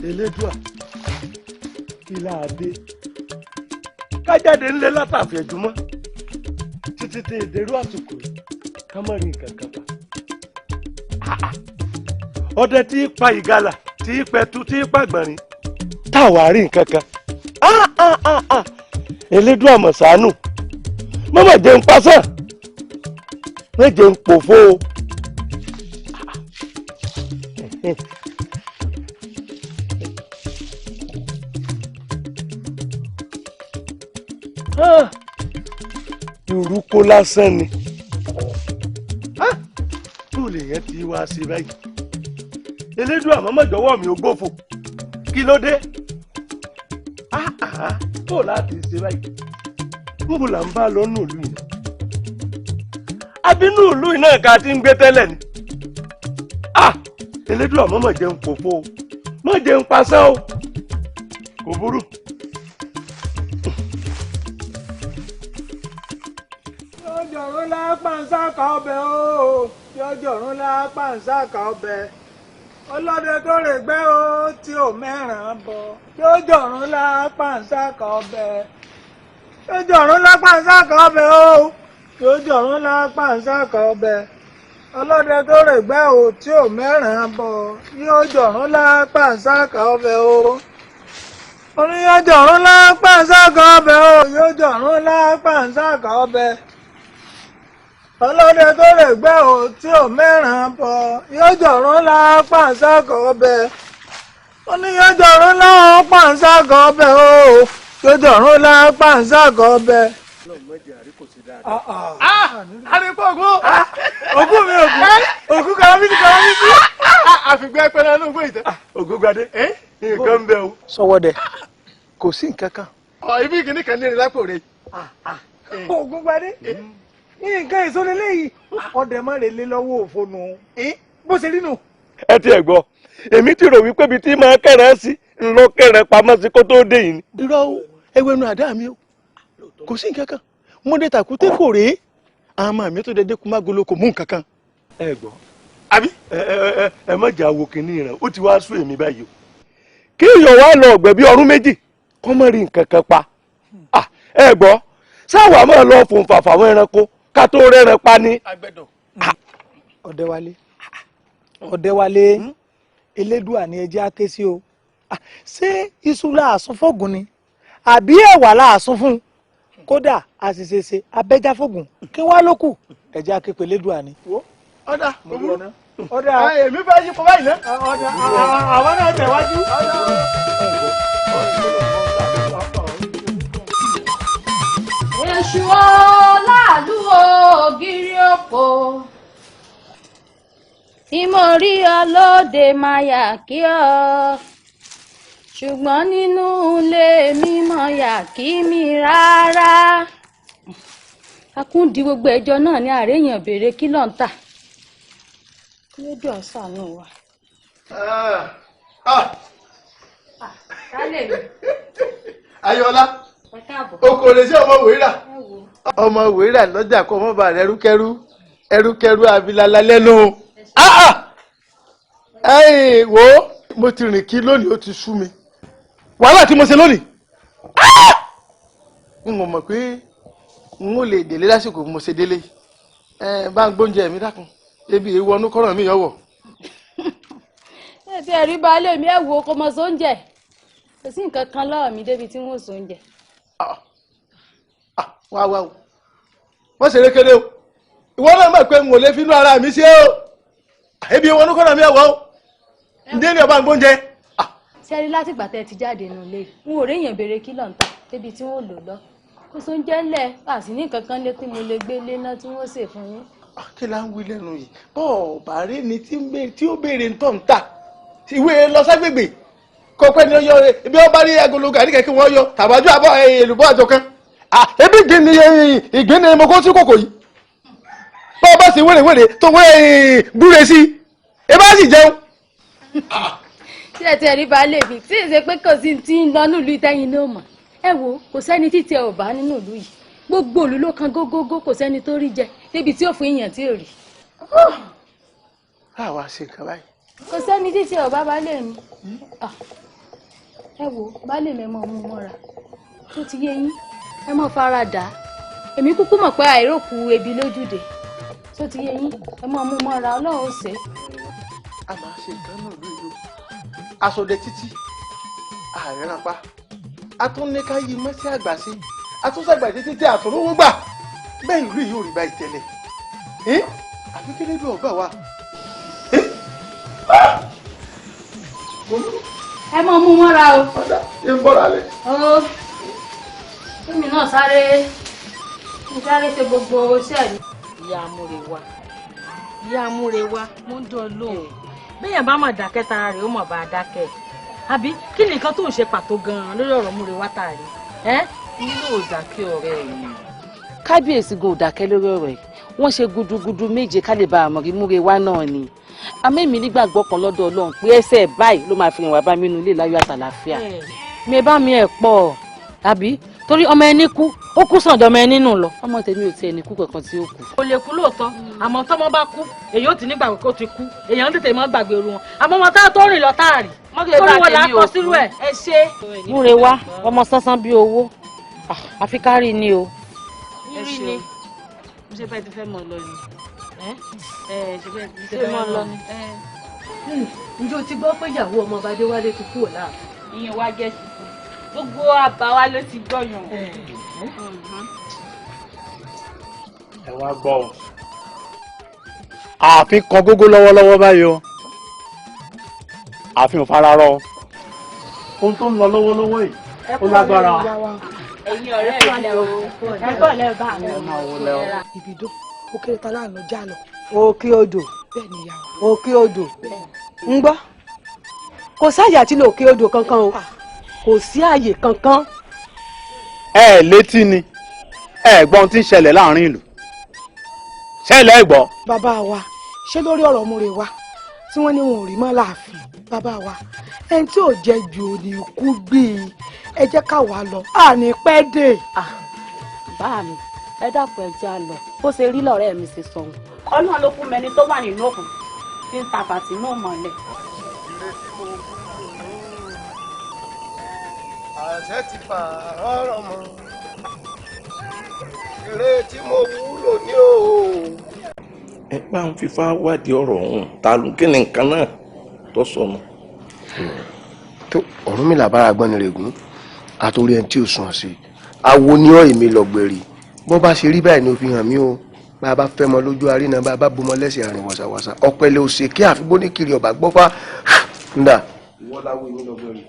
S: elédùà kí láàdé
I: ká jáde ńlẹ̀ látàfẹ̀júmọ́ títí tí ìdèrú àsìkò ká má rí nǹkan kan pa. ọdẹ tí í pa ìgalà tí í pẹtu tí í pàgbọ̀nrín táwa rí nǹkan kan. Elédùà àmọ̀ ṣàánú mọ́mọ́ jẹun pasán wọ́n jẹun pòfo. Ìrúkọ lásán ni tó lè yẹn ti wá sí báyìí. Elédùà àmọ́ jọ̀wọ́ mi ò gbófo kí ló dé tó láti ṣe báyìí níbo là ń bá lọ nù ìlú yìí abínú ìlú yìí náà ká ti ń gbé tẹ́lẹ̀ ni. Elédùà àmọ́ jẹun pòfo mọ́ jẹun pasán o kò burú.
J: Yọjọ̀rún lápàǹsákà ọbẹ̀ o, yọjọ̀rún lápàǹsákà ọbẹ̀. Ọlọ́dẹ tó rè gbé o tí ò mẹ́ràn bọ̀. Yọjọ̀rún lápàǹsákà ọbẹ̀. Yọjọ̀rún lápàǹsákà ọbẹ̀ o, yọjọ̀rún lápàǹsákà ọbẹ̀. Ọlọ́dẹ tó rè gbé o tí ò mẹ́ràn bọ̀. Yọjọ̀rún lápàǹsákà ọbẹ̀ o. Oníyọjọ̀rún lápàǹsákà ọbẹ̀ o, yọjọ̀rún lápàǹsákà ọbẹ̀. Ọlọ́dẹ tó lè gbẹ́ o tí ò mẹ́ràn bọ̀ yọjọ̀rún lápàǹsákà ọbẹ̀. Oníyọjọ̀rún lápàǹsákà ọbẹ̀ o, yọjọ̀rún lápàǹsákà ọbẹ̀.
M: àdìpọ̀ ògún mi ògún kàrámìtì àfìgbẹ́ pẹ́lẹ́ ló ń gbé ìtẹ́.
I: Ògún gbadé nǹkan ń bẹ o.
M: Sọwọ́dẹ kò sí nǹkan kan.
J: Ibi kìíní kan ní ìrìn lápò rẹ̀. Ògún gbadé nǹkan ìsọlẹ̀ lẹ́yìn ọdẹ má lè lé lọ́wọ́ òfonu bó ṣe rí nù.
I: Ẹ tiẹ̀ gbọ́ èmi ti rò wípé ibi tí máa kẹ̀rẹ́ sí ńlọ kẹ̀rẹ́ pamọ́ sí kó tó dé yìí ni.
M: irọ́ ewénu àdá mi o kò sí nǹkan kan mo dé tàkúté kò rèé àwọn ọmọ mi tó dédé kú mágolo kò mú nǹkan kan.
I: Ẹ gbọ́ àbí ẹ má jà wo kìíní rẹ̀ ó ti wá sún èmi báyìí o kí èèyàn wá lọ ọ̀gbẹ́ bí ọdún méjì kọ́ mọ́ rí nǹkan kan pa. Ẹ gbọ́ sáwà máa lọ fòun fàfà àwọn ẹranko ká tó rẹ́ran pa ní.
J: Ọ̀dẹ́wálé Elédùà ni ẹjẹ́ á ké sí o. Ṣé iṣu láàsún fóògùn ni àbí ẹ̀wà láàsún fún un kódà àṣìṣeṣe abẹ́já fóògùn kí wá ló kù ẹjẹ́ á ké pe Elédùà ni.
M: ọ̀dà
J: ọ̀dà
M: èmi fẹ́ yí fún báyìí náà.
J: ọ̀dà àwọn náà tẹ̀wájú.
F: Èṣù ọláàlú ògiri òpó ìmọ̀rí ọlọ́dẹ máa yà kí ọ ṣùgbọ́n nínú ilé mi mọ̀ yà kí mi rárá. Akúndi gbogbo ẹjọ́ náà ní àréyàn béèrè kí ló ń tà lójú ọ̀sánú wa.
M: Ayọ̀lá oko lè ṣe ọmọ wèéra ọmọ wèéra lọ́jà kó ọmọ bá rẹ ẹrúkẹrú abilala lẹ́nu. Wo mo ti rìn kí lónìí ó ti sú mi wàhálà tí mo ṣe lónìí n ò mọ̀ pé n ò lè délé lásìkò mo ṣe délé bá ń gbóúnjẹ mi dákun ebi èèwọ̀ ọdún kọ́ràn mi yọ̀wọ̀.
F: Ẹ ti ẹ̀rí baálé mi ẹ̀ wo kó mọ sóúnjẹ kò sí nǹkan kan lọ́wọ́ mi débi tí wọ́n sóúnjẹ.
M: wá o wọ́n ṣeré kéde o ìwọ náà mọ̀ pé n ò lè finú ara mi ṣe o ebi èèwọ̀ ọdún kọ́ràn mi yọ̀wọ̀ o ǹdẹ́ ni ọba ń gbóúnjẹ.
F: Sẹ́rí láti ìgbà tẹ́ ti jáde nù lé n ò réyàn béèrè kí ló ń tà débi tí wọ́n lò lọ kó sóúnjẹ ńlẹ̀ àti ní nǹkan kan lé tí mo lè gbé lé náà tí wọ́n ṣe fún yín.
M: Kí la ń wí lẹ́nu yìí bọ́ọ̀ bàárẹ̀ ni tí ó béèrè ń tọ̀ ń tà ìwé lọ ságbègbè kọ́pẹ́ ni ó yọ ibi ó bá rí agolo gàrí kẹ́kẹ́ wọ́n yọ tàbájú àbọ̀ èlùbọ́ àjọ kan. Ebi ìgbín ni mo kó sí kòkò yìí bọ́ọ̀ bá sì wérewére tó wé búre sí ẹ bá sì jẹun.
F: Tí ẹ ti ẹ̀rí baálé mi tí èsè pé kò sí ti ń lọ nílùú ìtẹ́yìn náà mọ̀ ẹ wo kò sẹ́ni títí ẹ ò bá nínú ìlú yìí gbogbo òlú ló kan gógógó kò sẹ́ni tó rí jẹ débi tí ó fún èèyàn tí ò rí.
M: Àwa ṣe nǹkan báyìí.
F: Kò sẹ́ni títí ẹ ò bá baálé mi ẹ wo baálé mi mọ̀ mú mọ́ra tó ti yé yín ẹ mọ farada èmi kúkú mọ̀ pé àìrókù ebi lójúde tó ti yé yín ẹ mọ mú mọ́ra ọlọ́run ó ṣe.
M: a máa ṣe nǹkan náà lóyún aṣọdẹ títí ààrẹ rápá a tún ní ká yí mọ́sí àgbà sí a tún ṣàgbà títí tí àtúnwó gbà bẹ́ẹ̀ ìlú yìí ò rí báyìí tẹ́lẹ̀ àfi kí lébí ọgbà wa.
F: ẹ mọ mú mọ́ra o.
M: ọ̀dà yé ń bọ́ra lẹ̀.
F: Fúnmi náà sáré ṣe gbogbo iṣẹ́ mi.
L: ìyá amúrewa mo ń dán lóhùn béèyàn bá mọ̀ dákẹ́ tara rẹ̀ ó mọ̀ bá a dákẹ́ àbí kí ni nǹkan tó ń ṣe pàtó gan-an lórí ọ̀rọ̀ múrewa tààrí.
Q: inú ò dákẹ́ ọ̀rẹ́ yìí. kábíyèsí gan ò dákẹ́ lórí ọ̀rọ̀ yìí wọ́n ṣe gudugudu méje ká lè ba àmọ̀rí múrewa náà ni àmọ́ èmi nígbàgbọ́ kan lọ́dọ̀ Ọlọ́run pé ẹsẹ̀ báyìí ló máa fi rìn wá bá mi nínú ilé láyọ̀ àtàlàáfíà.
L: mi bá mi ẹ̀ pọ̀ àbí torí ọmọ ẹni kú ó kú sàn dọmọ ẹni nù lọ.
Q: ọmọ tèmi ò tiẹ̀ ní kú kankan tí ó kù.
L: kò lè kú lóòótọ́ àmọ́ tọ́mọ bá kú èyí ò ti nígbàgbé kó ti kú èèyàn ń tètè mọ́ gbàgbé oru wọn àmọ́ ọmọ tá a tó rìn lọ táàrí torí wọn là á kọ sírú ẹ̀ ẹ ṣe. múrewa ọmọ sánsán bíi owó àfi kárí ni o.
Q: rí ni mo ṣe bẹ́ẹ̀ ti fẹ́ mọ̀ lọ ni ṣe bẹ́ẹ̀ ti
L: fẹ́ mọ̀ lọ ni.
U: ǹjẹ́ o ti gbọ́ pé ìyàwó ọmọ Adéwálé ti kúrò láàfin?
Q: ìyẹn wá jẹ́ gbogbo àbá wa ló ti gbọ́yàn.
O: ẹ wá gbọ́ ọ ààfin kan gógó lọ́wọ́lọ́wọ́ báyìí o ààfin ò fara rọ ohun tó ń lọ lọ́wọ́lọ́wọ́ yìí ó lágbára.
Q: ẹ̀yin ọ̀rẹ́ mi lẹ o ẹ̀kọ́ lẹ bá mi.
B: ibùdó ó kéré ta láàánú já lọ.
N: òkè odò
B: bẹ́ẹ̀ ni ìyá wa.
N: òkè odò ń gbọ́ kò sáyà tí lè òkè odò kankan o kò sí àyè kankan.
O: ẹ létí ni ẹ gbọ́ ohun tí ń ṣẹlẹ̀ láàrin ìlú ṣẹlẹ̀ ẹ gbọ́.
B: bàbá wa ṣé lórí ọ̀rọ̀ múrewa tí wọ́n ní wọn ò rí mọ́ láàfin bàbá wa ẹni tí ò jẹ́ ju òní ikú gbìí ẹ jẹ́ ká wà lọ àní pẹ́ dé.
L: bá mi ẹ dàpọ̀ ẹ jẹ́ àlọ́ bó ṣe rí lọ́rẹ́ mi ṣe sọ̀rọ̀.
Q: ọlọ́run ló fún mẹni tó wà nínú òkun tí ń ta bàtì náà mọ́lẹ̀.
V: àṣẹ ti fà ọ̀rọ̀ mọ́ eré tí mo wúlò ní o.
I: ẹ bá ń fífa wádìí ọ̀rọ̀ ọ̀hún ta ló kí ni nǹkan náà tó sọnù.
V: tó Ọ̀rúnmìlà bára gbọ́n ni règún àtòrí ẹni tí ò sùn sí awo ní ọ̀ èmi lọ́gbẹ̀rì bó bá ṣe rí báyìí ni ó fi hàn mí o bá a bá fẹ́ mọ lójú àríná bá a bá bomọ lẹ́sẹ̀ àrìn wàsàwàsà ọ̀pẹ̀lẹ̀ òsè kí àfibó ní kiri ọ̀bà gbọ́fà ńdà. ìwọ láwo èmi lọ́gbẹ̀rì.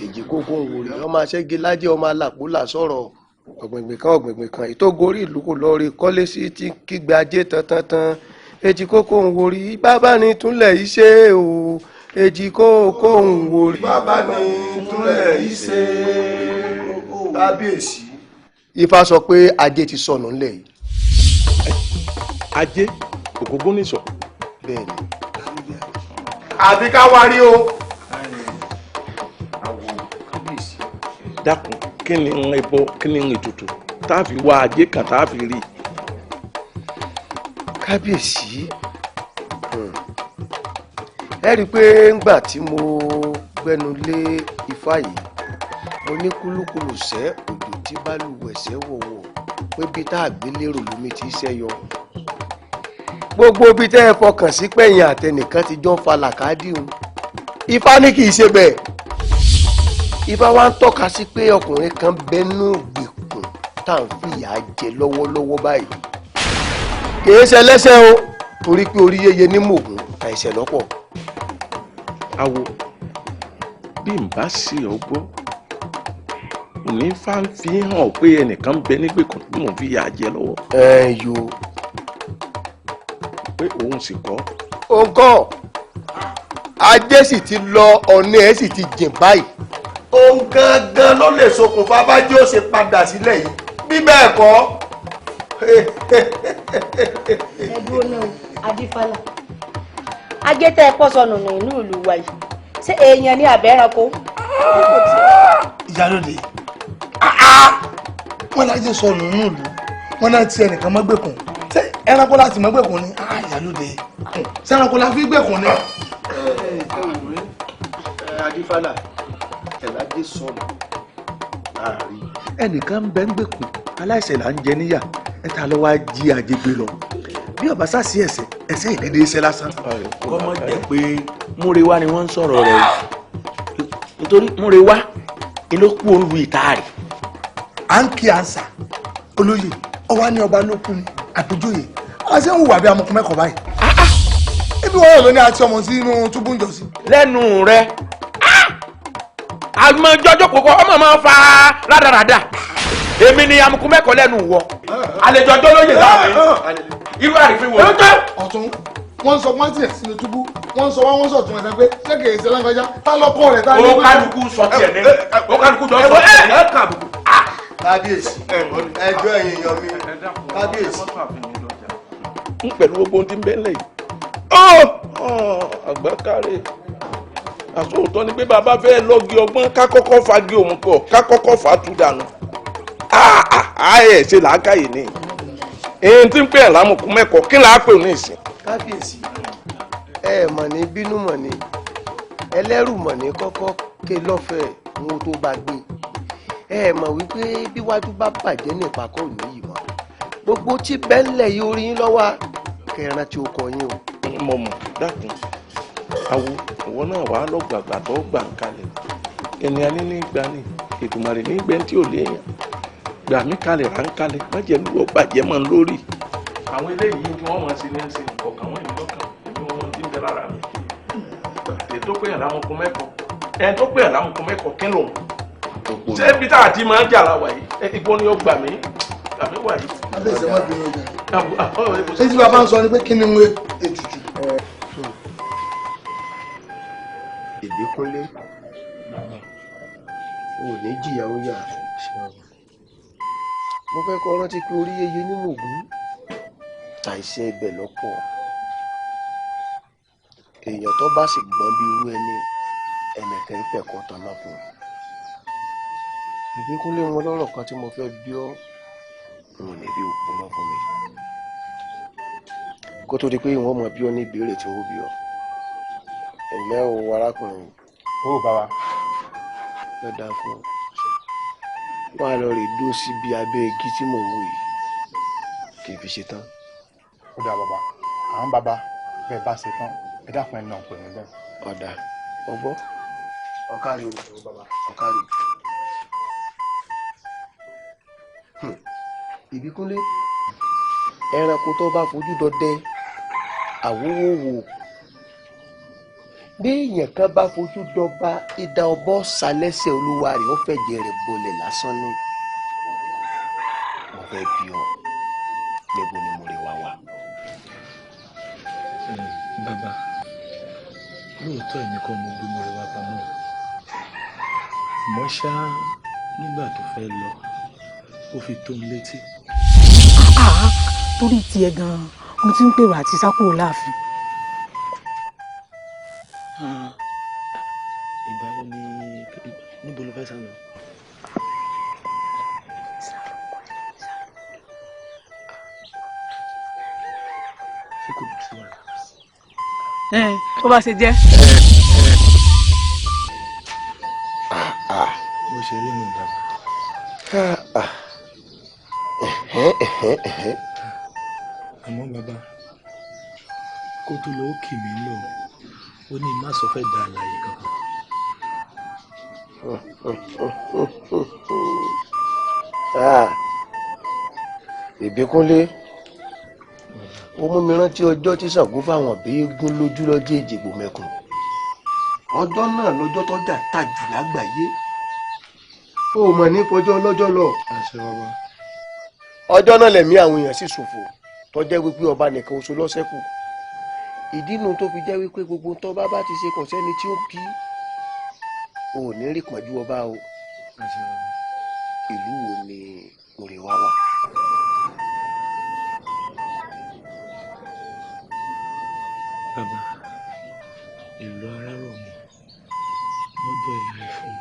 V: èjì kókó ń wòrì ọmọ aṣẹ́gi lájẹ́ ọmọ alápòlà sọ̀rọ̀ ọ̀gbìngbìn kan ètò gorí ìlú kò lọ rí kọ́lé sí ti kígbe ajé tantantan èjì kókó ń wòrì bàbá ni túnlẹ̀ iṣẹ́ o èjì kókó ń wòrì bàbá ni túnlẹ̀ iṣẹ́ kábíyèsí. Ifá sọ pé ajé ti sọnù ńlẹ̀ yìí.
I: ajé Ògúngúnìsọ̀.
V: bẹ́ẹ̀ ni àbí ká wá rí o.
I: dákun kí ni ń ẹbọ kí ni ń ètùtù tá a fi wá ajé kan tá a fi rí.
V: kábíyèsí ẹ rí i pé ńgbà tí mo gbẹnu lé Ifá yìí mo ní kúlúkúlù sẹ́ òjò tí bálùwẹ̀ sẹ́ wọ̀wọ̀ pé bí tá a gbé lérò lómi ti ṣẹ́yọ gbogbo bí tẹ́ ẹ fọkàn sí pẹ̀yìn àtẹnìkan ti jọ ń fa làkàdíhun Ifá ní kì í ṣe bẹ́ẹ̀. Ifá wa ń tọ́ka sí pé ọkùnrin kan bẹnu ìgbèkùn tá à ń fìyà jẹ lọ́wọ́lọ́wọ́ báyìí kìí ṣe ẹlẹ́ṣẹ̀ o torí pé orí yeye ní mògùn àìṣẹ̀ lọ́pọ̀.
I: awo bí n bá ṣe ọgbọ́ òní fà ń fi hàn pé ẹnìkan bẹ nígbèkùn tí mò ń fìyà jẹ lọ́wọ́.
V: yo.
I: pé òun sì kọ́.
V: òun kọ́ ajé sì ti lọ ọ̀nà ẹ̀ sì ti jìn báyìí. òun gangan ló lè ṣokùnfà bájú ó ṣe padà sílẹ̀ yìí bí bẹ́ẹ̀ kọ́.
U: ẹ̀dùn náà adífálà ajé tẹ́ ẹ pọ̀ sọnù nínú ìlú wa yìí ṣé èèyàn ní àbẹ́ranko.
M: ìyálòdì wọn láti sọnù nínú ìlú wọn náà ti ẹnìkan mọ́gbẹ̀kùn ṣé ẹranko láti mọ́gbẹ̀kùn ni ìyálòdì ṣé ẹranko la fi gbẹ̀kùn ni.
V: adífálà ẹ̀lájé sọ̀rọ̀ láàrin ẹnìkan ń bẹ ń gbèkùn aláìṣẹ̀ là ń jẹ níyà ẹ̀ta lọ́wọ́ á jí àjẹgbé lọ bí ọba sá sí ẹsẹ̀ ìdédé iṣẹ́ lásán.
I: kọ́mọ jẹ́ pé múrewá ni wọ́n ń sọ̀rọ̀ rẹ̀ o nítorí múrewá ni ló kú olú ìta rẹ̀.
M: à ń kí ànsà olóyè ọwọ́ ní ọba lókun ni àpèjọyè a ṣe ń hùwà bí amọ̀kùn mẹ́kọ̀ọ́ báyìí. ebi wọn yóò lọ ní àti ọmọ sí inú túbú ń jọ sí.
I: lẹ́nu rẹ̀ àmọ́ jọjọ́ kókó ọmọ máa fa rádaràda èmi ni amukun mẹ́kọ̀ọ́ lẹ́nu wọ àlejò ọjọ́ lóye láàrin irú àrífín wo.
M: ọ̀tún wọ́n sọ wọ́n tiẹ̀ sínú túbú wọ́n sọ wọ́n sọ tún ẹ̀sẹ̀ pé ṣé kìí ṣe lágbájá tá lọ́kọ́ rẹ̀ tá.
I: ó kálukú sọ tiẹ̀ ní ó kálukú jọ sọ tiẹ̀ ní.
V: kábíyèsí ẹjọ́ ẹ̀yìn yan mi kábíyèsí.
I: ń pẹ̀lú gbogbo ohun tí ń bẹ lẹ́yìn àgbákárẹ̀ àsòótọ́ ni pé bàbá fẹ́ lọ́gi ọgbọ́n ká kọ́kọ́ fagi òun kọ̀ ká kọ́kọ́ fà á tú dànù ẹ̀ ṣe làákàyè ni èyí tí ń pè ẹ̀ lámùkún mẹ́kọ̀ọ́ kí làá pè ní ìsìn.
V: kábíyèsí ẹ mọ̀ ní bínú mọ̀ ní ẹlẹ́rù mọ̀ ní kọ́kọ́ ké lọ́fẹ̀ẹ́ wọn tó bá gbé ẹ mọ̀ wípé bíwájú bá bàjẹ́ ní ìpàkọ́ òní yìí mọ́ gbogbo tí bẹ́ńlẹ̀ yìí orí yín lọ́wọ́ kẹran tí ó kọ yín o.
I: mo mọ̀ dákun awo ìwọ náà wàá lọ gbàgbà tó gbà ń kalẹ̀ ènìyàn ní ní gbà ní Èdùmàrè ní gbẹ́ tí ò léèyàn gbà mí kalẹ̀ rà ń kalẹ̀ má jẹ́ lúwọ́ bàjẹ́ mọ́ lórí. àwọn eléyìí tí wọ́n máa ṣe ní ẹsẹ̀ ọ̀kan wọ́n ìlú lọ́kàn èmi wọn ti ń bẹ lára mi. ètò pé àlámùkún mẹ́kọ̀ọ́ ẹni tó pé àlámùkún mẹ́kọ̀ọ́ kí lòun. ṣé ibi tá a ti máa ń jà láwà yìí ìgbọ́n ni ó gbà mí wà yìí.
M: abẹ́sẹ̀ má bínú ọjà ṣé tí bàbá ń sọ ni pé kí ni mo ètùtù.
V: Ìbíkúnlé ò ní jìyà ó yà mo fẹ́ kọ́ rántí pé orí yeye ní mògún àìsẹ́ ibẹ̀ lọ́pọ̀ èèyàn tó bá sì gbọ́n bí irú ẹnìkan ìfẹ̀kọ́ tán náà fún un. Ìbíkúnlé wọn lọ́rọ̀ kan tí mo fẹ́ bí ọ́ n ò ní bí òkú mọ́ fún mi kó tó di pé wọ́n mọ̀ bí ọ́ ní ìbéèrè tí wọ́n bí ọ́. ẹ̀lẹ́ o arákùnrin
O: ó bàbá
V: lọ dá fún ọ wọn á lọ rè dó síbi abẹ́ igi tí mò ń wò yìí kì í fi ṣe tán.
O: ó dà bàbá àwọn bàbá bẹ́ẹ̀ bá ṣe tán ẹ dákun ẹ̀ náà pè mí bẹ́ẹ̀.
V: ọ̀dà ọgbọ́ ọ̀kárí o ọ̀kárí. Ìbíkúnlé ẹranko tó bá fojú dọdẹ àwòwò wò bí èèyàn kan bá fojú dọba idà ọbọ sálẹ́sẹ̀ olúwa rẹ̀ ó fẹ̀jẹ̀ rẹ̀ bolẹ̀ lásán ni mo fẹ́ bí ọ níbo ni mo lè wá wá.
C: bàbá lóòótọ́ èmi kọ́ mo gbé mo rẹ̀ wá pamọ́ mọ́ ṣá nígbà tó fẹ́ lọ ó fi tó mi létí.
E: torí tiẹ̀ gan-an mo ti ń pèrò àti sákúrò láàfin.
C: ìgbà wo ni níbo ló fẹ́ sá lọ. ṣé kò dùn sí wàhálà.
E: ó bá ṣe jẹ́.
C: bó ṣe rí mi bàbá. àmọ́ bàbá kó tó lọ ó kì mí lọ ó ní má sọ fẹ́ da àlàyé kankan.
V: Ìbíkúnlé ó mú mi rántí ọjọ́ tí Ṣàngó fáwọn béégún lójú lọ́jọ́ Èjìgbò mẹ́kun ọjọ́ náà lọ́jọ́ tọ́jà tàjù lágbàáyé ó mọ̀ ní fọjọ́ lọ́jọ́ lọ. ọjọ́ náà lẹ̀mí àwọn èèyàn sì ṣòfò tó jẹ́ wípé ọba nìkan oṣù lọ́sẹ̀kù ìdí nu tó fi jẹ́ wípé gbogbo tó bá ti ṣe kò sẹ́ni tí ó bí ò ní rí pọ̀jù ọba o. ìlú wo ni òrè wá wà.
C: bàbá ìlú arárọ̀ mi lọ́dọ̀ ìyá ẹ̀fọn.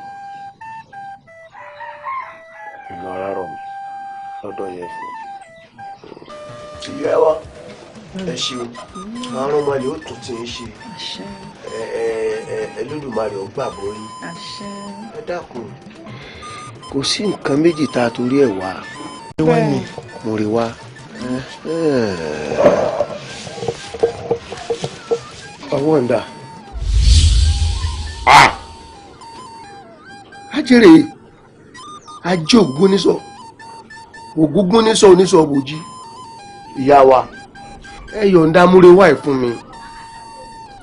V: ìlú arárọ̀ mi lọ́dọ̀ ìyá ẹ̀fọn. ìyá wa ẹ ṣeun àrùn ọmọlẹ ó tún ti ń ṣe Ẹlẹ́dùmarè ó gbàgbọ́ yín. Ẹ dákun kò sí nǹkan méjì tá a torí ẹ̀ wá. Mo rí wá. Ọwọ́ ń dà. Ajẹ́rè ajé ògúngúnísọ ògúngúnísọ onísọ bòjì. Ìyá wa ẹ yọ̀ǹda múre wá ẹ̀ fún mi.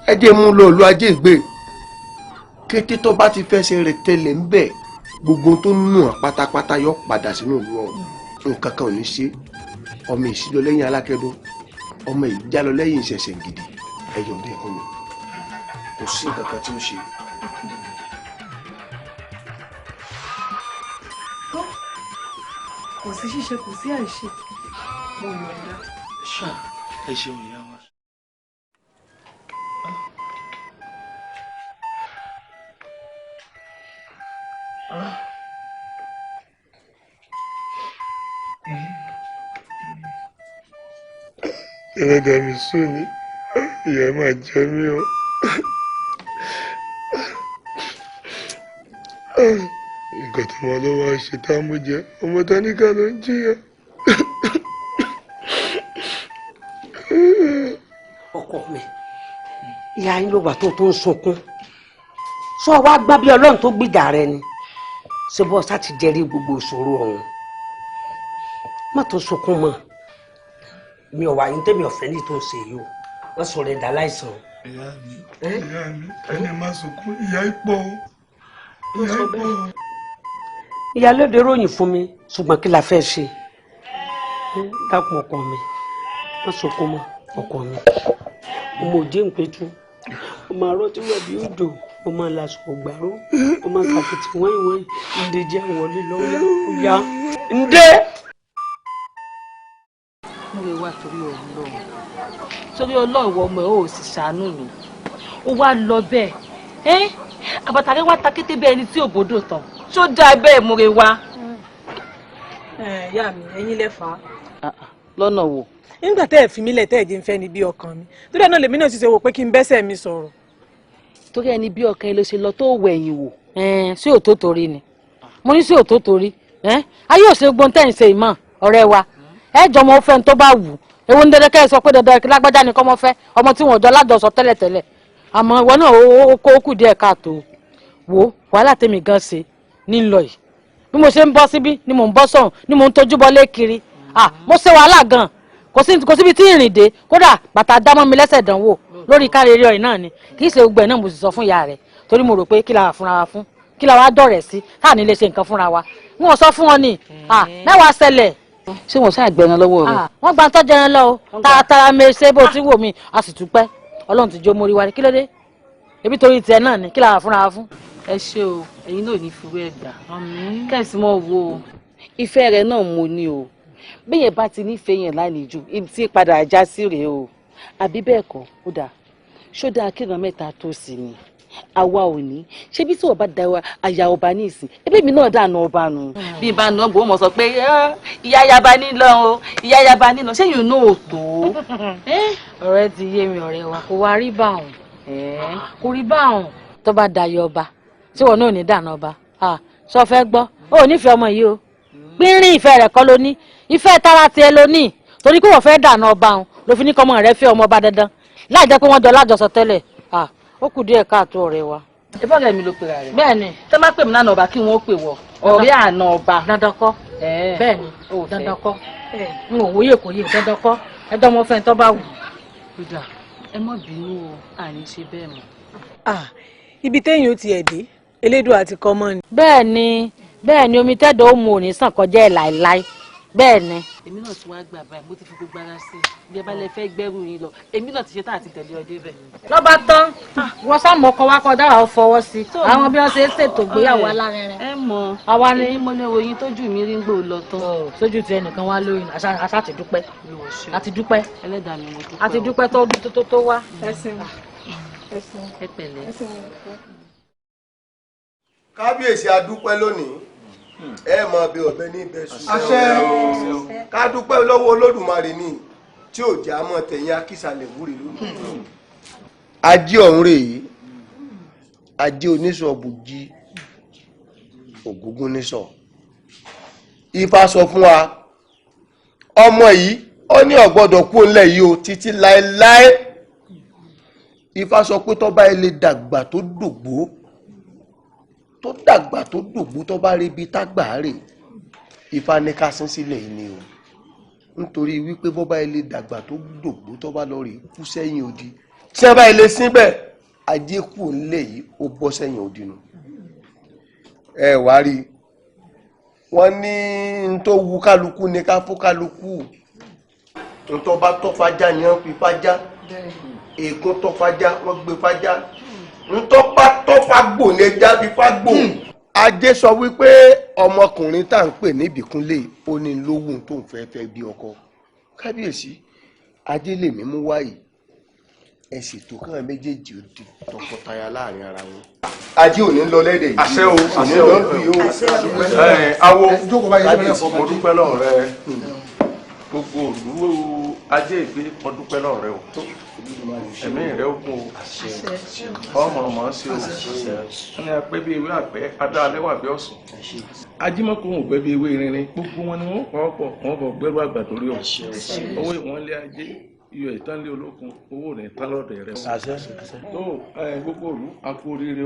V: Ẹ jẹ́ mú lọ lu ajé ìgbé. Kété tó bá ti fẹsẹ̀ rẹ̀ tẹ̀lé ń bẹ̀ gbogbo tó nù án pátápátá yọ padà sínú ìlú ọ̀hún. Nǹkan kan ò ní ṣe. Ọmọ ìṣílọ lẹ́yìn alákẹ́dùn ọmọ ìjálọ lẹ́yìn ìṣẹ̀ṣẹ̀ gidi. Ẹ yọ̀ǹda ẹ̀ fún mi. Kò sí nǹkan kan tí ó ṣe.
E: Kò sí ṣíṣe kò sí àìṣe mo yọ̀ǹda.
C: Ẹ ṣeun ìyá wa.
V: Ẹlẹ́dàá mi sún ni ìyá máa jẹ mí o. Nǹkan tí wọn lọ wá ṣe tá a mú jẹ ọmọ táníkà ló ń jìyà.
D: Ọkọ mi ìyá yín ló wà tó ń sunkún sọ wá gbá bí Ọlọ́run tó gbìjà rẹ ni ṣé bọ́ sá ti jẹ́rí gbogbo ìṣòro ọ̀hún má tó sunkún mọ́ mi ò wá yín tẹ́mi ọ̀fẹ́ ní tó ń ṣe yìí o wọ́n sọ rẹ̀ dá láìsàn.
V: Ìyá mi ẹni má sunkún ìyá ipò ìyá ipò.
D: Ìyálóde ròyìn fún mi ṣùgbọ́n kí la fẹ́ ṣe dákun ọkọ mi má sunkún mọ́ ọkọ mi ọmọ òjé ń-péjú ọmọ àárọ̀ tí wọ́n bí òjò ọmọ aláṣọ ògbàrú ọmọ kàkìtì wọ́n ìwọ̀n ǹdè jẹ́ wọlé lọ́wọ́ ọ̀yá ǹdè.
Q: mo lè wá torí ọlọ́run ọmọ ẹ̀ ò sì ṣàánú mi ó wá lọ bẹ́ẹ̀ àbàtàrẹ́ wá ta kété bẹ́ẹ̀ ni tí òbòdò tán ṣó dáa bẹ́ẹ̀ mo lè wá.
E: Ìyá mi ẹ̀yin lẹ fà á.
Q: Lọ́nà wo?
E: Nígbà tẹ́ ẹ̀ fi mí lẹ̀ tẹ́ ẹ̀ di ń fẹ́ ni bí ọkàn mi torí ẹ̀ náà lèmi náà ti ṣe wò pé kí n bẹ́sẹ̀ mi sọ̀rọ̀.
Q: Torí ẹni bí ọkàn ẹ ló ṣe lọ tó wẹ̀yìn wò. Sí òtó torí ni mo ní sí òtó torí ayé òṣèlú gbọ́n tẹ́ ń ṣe ìmọ̀ ọ̀rẹ́ wa ẹ jọmọ ó fẹ́ tó bá wù ewu ní dandan kẹ́ ẹ sọ pé dandan lágbájá ni kọ́mọ fẹ́ ọmọ tí wọn jọ lájọsọ tẹ́lẹ̀tẹ́lẹ̀ àmọ́ ìwọ náà ó kù díẹ̀ káàtó wo wàhálà tèmi gan ṣe ní lọ yìí bí mo ṣe ń bọ́ síbí ni mò ń bọ́ sọ̀hún ni mò ń tojú bọlé kiri mo ṣe wàhálà gan kò síbi tí ìrìn dé kódà bàtà dámọ́ mi lẹ́sẹ̀ dánwò lórí kárírí ọ̀rìn náà ni kì í ṣe gbogbo ẹ̀ náà mo sì sọ fún ìyá rẹ̀ torí mo rò pé kí la wà fúnra wa fún kí la wá dọ̀rẹ̀ sí táà ní lè ṣe nǹkan fúnra wa wọn ò sọ fún wọn ni mẹ́wàá ṣẹlẹ̀. Ṣé wọn ṣáà gbẹran lọ́wọ́ rẹ?
E: Wọ́n gba tọ́jú ẹran lọ o tààtàrà mi ṣe bó ti wò mí a sì dúpẹ́ Ọlọ́run ti jó mórí wa ni kí ló dé ebi torí tiẹ̀ náà ni kí la wà fúnra wa fún.
Q: Ẹ ṣé o ẹ̀yin náà ní fúru ẹgbà kẹsì mọ wo ìfẹ́ rẹ náà mo ní o bẹ́yẹn bá ti nífẹ̀ẹ́ yẹn lálejò ibi tí padà já sí rèé o àbí bẹ́ẹ̀ kọ́ ó dáa ṣó dáa kí ìran mẹ́ta tó sí ni àwa ò ní ṣé bí tí wọ́n bá da àyà ọba ní ìsìn ẹbí mi náà dànù ọba nù bí n bá nà bò ó mọ̀ sọ pé ìyá yaba nílọ o ìyá yaba nílọ ṣé yìí náà ò tó.
F: ọ̀rẹ́ ti yé mi ọ̀rẹ́ wa kò wá rí báwọn kò rí báwọn tó bá dayọ ọba tí wọn náà ní dànù ọba sọ fẹ́ gbọ́ ó nífẹ̀ẹ́ ọmọ yìí o pínrín ìfẹ́ rẹ̀ kọ́ ló ní ìfẹ́ tara tiẹ̀ ló ní torí pé wọ́n fẹ́ dànù ọba òun ló fi ní kọ́mọ rẹ̀ fẹ́ ọmọ ọba dandan láì jẹ́ pé wọ́n jọ lájọsọ tẹ́lẹ̀ ó kù díẹ̀ káàtó ọ̀rẹ́ wa.
Q: ìfọ̀rẹ́ mi ló pera rẹ̀.
F: bẹ́ẹ̀ni.
Q: tẹ́ má pè mí lánàá ọba kí wọ́n ó pè wọ ọ̀rẹ́ àná ọba.
F: dandan kọ́ bẹ́ẹ̀ni dandan kọ́ n ò wòye kò yé dandan kọ́ ẹjọ́ mo fẹ́ tó bá wù.
Q: kódà ẹ má bínú o àní ṣe bẹ́ẹ̀ mọ́.
E: Ibi téèyàn ó tiẹ̀ dé elédùn àti kọ́mọ́ ni.
F: bẹ́ẹ̀ni omi tẹ́dọ̀ ó mu òní sàn kọjá ẹ̀ láéláé bẹ́ẹ̀ni.
Q: èmi náà ti wá gbà báyìí mo ti fi gbogbo ara sí i bí ẹ bá lè fẹ́ gbẹ́rù yín lọ èmi náà ti ṣe tá àti tẹ̀lé ọdẹ bẹ̀.
F: lọ́ba tán wọ́n sàmọ́kọ wá kọ́ dára ó fọwọ́ sí i àwọn bí wọ́n ṣe ń ṣètò ìgbéyàwó alárinrin.
Q: ẹ mọ
F: àwa ni
Q: èyí mo ní oyin tójú mi rí ń gbò lọ tán.
F: sójú ti ẹnìkan wá lóyún àṣà ti dúpẹ́ àti dúpẹ́
Q: ẹlẹ́dàá mi mo dúpẹ́.
F: àti dúpẹ́ tó wá.
Q: ẹ pẹ̀lẹ́.
V: Kábíyèsí a dúpẹ́ lónìí ẹ mọ bí ọbẹ ní ibẹ sùn ká dúpẹ́ lọ́wọ́ Olódùmarè ní tí ò já mọ́ tẹ̀yìn akísàlẹ̀ wúre lónìí. Ajé ọ̀hún rèé ajé oníṣọ̀bùjí ògúngúnnísọ̀. Ifá sọ fún wa ọmọ yìí ó ní ò gbọ́dọ̀ kú ńlẹ̀ yìí o títí láéláé. Ifá sọ pé tó bá ilé dàgbà tó dògbó tó bá rí ibi tágbà rè, Ifá ní ká sin sílẹ̀ yìí ni o, nítorí wípé bó bá ilé dàgbà tó dògbó tó bá lọ rè kú sẹ́yìn odi, tí wọ́n bá ilé síbẹ̀ ajé kú ńlẹ̀ yìí ó bọ́ sẹ́yìn odi nù. Ẹ wá rí wọ́n ní n tó wu kálukú ní ká fún kálukú, n tó bá tọ́ fájá ni wọ́n fi fájá, ègún tọ́ fájá wọ́n gbé fájá, n tó bá tọ́ fágbò ní ẹja fi fágbò. Ajé sọ wípé ọmọkùnrin tá à ń pè ní Ìbíkúnlé ó ní lówùn tó ń fẹ́ bí ọkọ. Kábíyèsí, ajé lèmi mú wáyé, ẹ ṣètò kán méjèèjì ó di tọkọtaya láàrin ara wọn. Ajé ò ní lọ lédè yìí.
I: Àṣẹ o, àṣẹ o, awo mo dúpẹ́ lọ́wọ́ rẹ, gbogbo òdúró ajé ìgbé mo dúpẹ́ lọ́wọ́ rẹ o, ẹ̀mí rẹ ó kún o, ọmọ ọmọ sí o, ní apẹ́ bí ewé àpẹ́ adá alẹ́wà bí ọ̀sùn, ajímọ́kùnrin òpẹ́ bí ewé rinrin, gbogbo wọn ni wọ́n kọ́ ọ̀pọ̀ wọ́n bọ̀ gbẹ́rú àgbà torí ọ̀, owó ìwọ̀n lé ajé iyọ̀ ìtànlé olókun owó rẹ̀ tán lọ́dọ̀ rẹ̀ o. tó gbogbo òlu akú oríire o,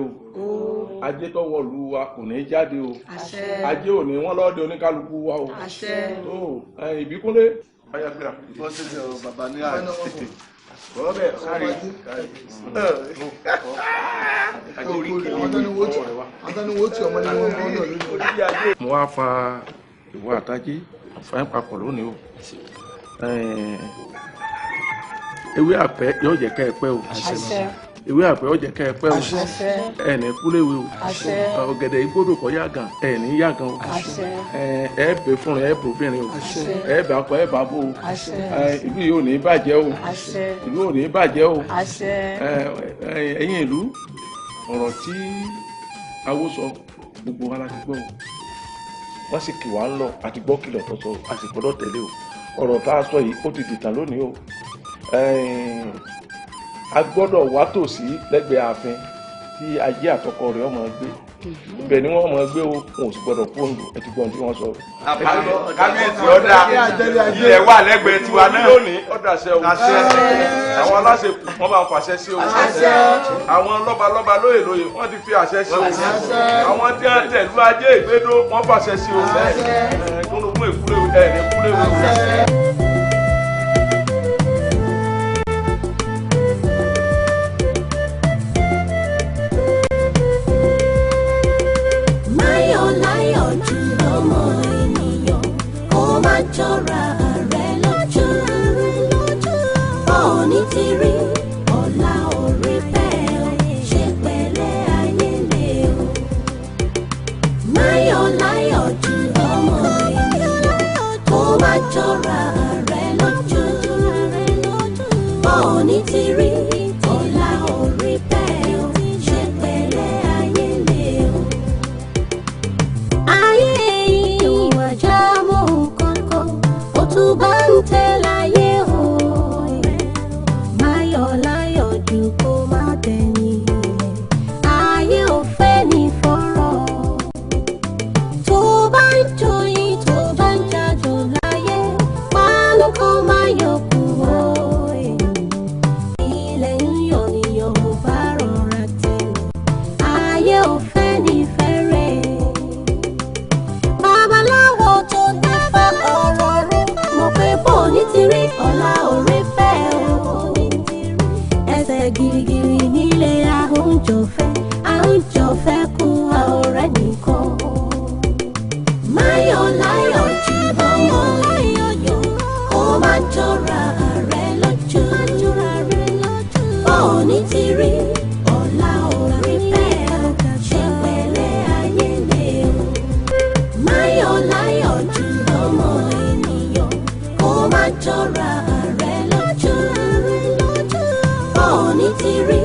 I: ajé tọwọ́ lu wa kò ní jáde o, ajé ò ní wọ́n lọ́dẹ oníkálukú wa o. tó Ìbíkúnlé ayágbéra.
M: bọ́sẹ̀sẹ̀ ọ̀ bàbá ní àná
I: bọ́ọ̀bẹ̀ sáré
M: àtàníwò tí ọmọ ní wọn bọ́ náà lórí.
I: mo wá fa ìwọ àtàjé fáyín papọ̀ lónìí o. Ewé àpẹ́ yóò jẹ́ ká ẹ pẹ́ o, ewé àpẹ́ yóò jẹ́ ká ẹ pẹ́ o, ẹ̀ẹ́nì kúléwé o, ọ̀gẹ̀dẹ̀ igbódò kọ́ yàgàn ẹ̀ẹ́nì yàgàn o, ẹ̀ẹ́bẹ̀ fúnra ẹ̀ẹ́bẹ̀ obìnrin o, ẹ̀ẹ́bẹ̀ akọ ẹ̀ẹ́bẹ̀ abo o, ìlú yìí ò ní bàjẹ́ o, ìlú ò ní bàjẹ́ o. Ẹ̀yin ìlú, ọ̀rọ̀ tí awo sọ gbogbo wa láti gbọ́ o, wọ́n sì kì wá ń lọ àti gbọ́ kìlọ̀ tọ̀tọ̀ àti gbọ́dọ̀ tẹ̀lé o, ọ̀rọ̀ tá a sọ yìí ó ti dìtàn lónìí o. A gbọ́dọ̀ wá tòsí lẹ́gbẹ̀ẹ́ ààfin tí ajé àtọkọ rẹ̀ ọmọ gbé, ibẹ̀ ni wọ́n mọ̀ gbé o, wọn ò sì gbọ́dọ̀ pọ́ǹdù ẹ ti gbọ́n tí wọ́n sọ.
C: Kábíyèsí ọ̀dà ilẹ̀ wà lẹ́gbẹ̀ẹ́ tiwa náà
I: lónìí ọ̀dà ṣe o, àwọn aláṣẹ wọn bá ń fàṣẹ sí o, àwọn lọ́balọ́ba lóyè lóyè wọ́n ti fi àṣẹ sí o, àwọn tí wọ́n tẹ̀lú ajé ìgbédó wọ́n fàṣẹ sí o, gbọ́dọ̀ ìkúlé ẹ̀ ní kúlé o.
R: jọra rẹ lójú òní ti rí ọ̀la orí bẹ́ẹ̀ o ṣe pẹ̀lẹ́ ayé lè o máyọ̀ láyọ̀ jù ọmọ ènìyàn kó má jọra rẹ lójú òní ti rí ọ̀la orí bẹ́ẹ̀ o ṣe pẹ̀lẹ́ ayé lè o ayé ìwà jámọ́ tó bá ń tẹ láyé o máyọ̀ láyọ̀ jù kó má tẹ̀yìn ayé ò fẹ́ ní fọ́rọ̀ tó bá ń joyin tó bá ń jàjò láyé pálọ̀ kó má yọ̀ kú o ilẹ̀ ń yọ̀ níyọ̀ ò bá rọra tẹ̀ ayé ò fẹ́ ní fẹ́rẹ̀ babaláwo tó dábàá ọ̀rọ̀ rẹ̀ pé bò ní ti rí ọ̀la òré fẹ́ o ẹsẹ̀ girigiri nílé àhúnjọ̀fẹ́ kú ọ̀rẹ́ nìkan máyọ̀ láyọ̀ jù ọmọ láyọ̀ kó má jọra rẹ lójú bò ní ti rí ọ̀la òré fẹ́ o ṣe pẹ̀lẹ́ ayé lè o máyọ̀ láyọ̀ jù ọmọ jọra rẹ lójú òní ti rí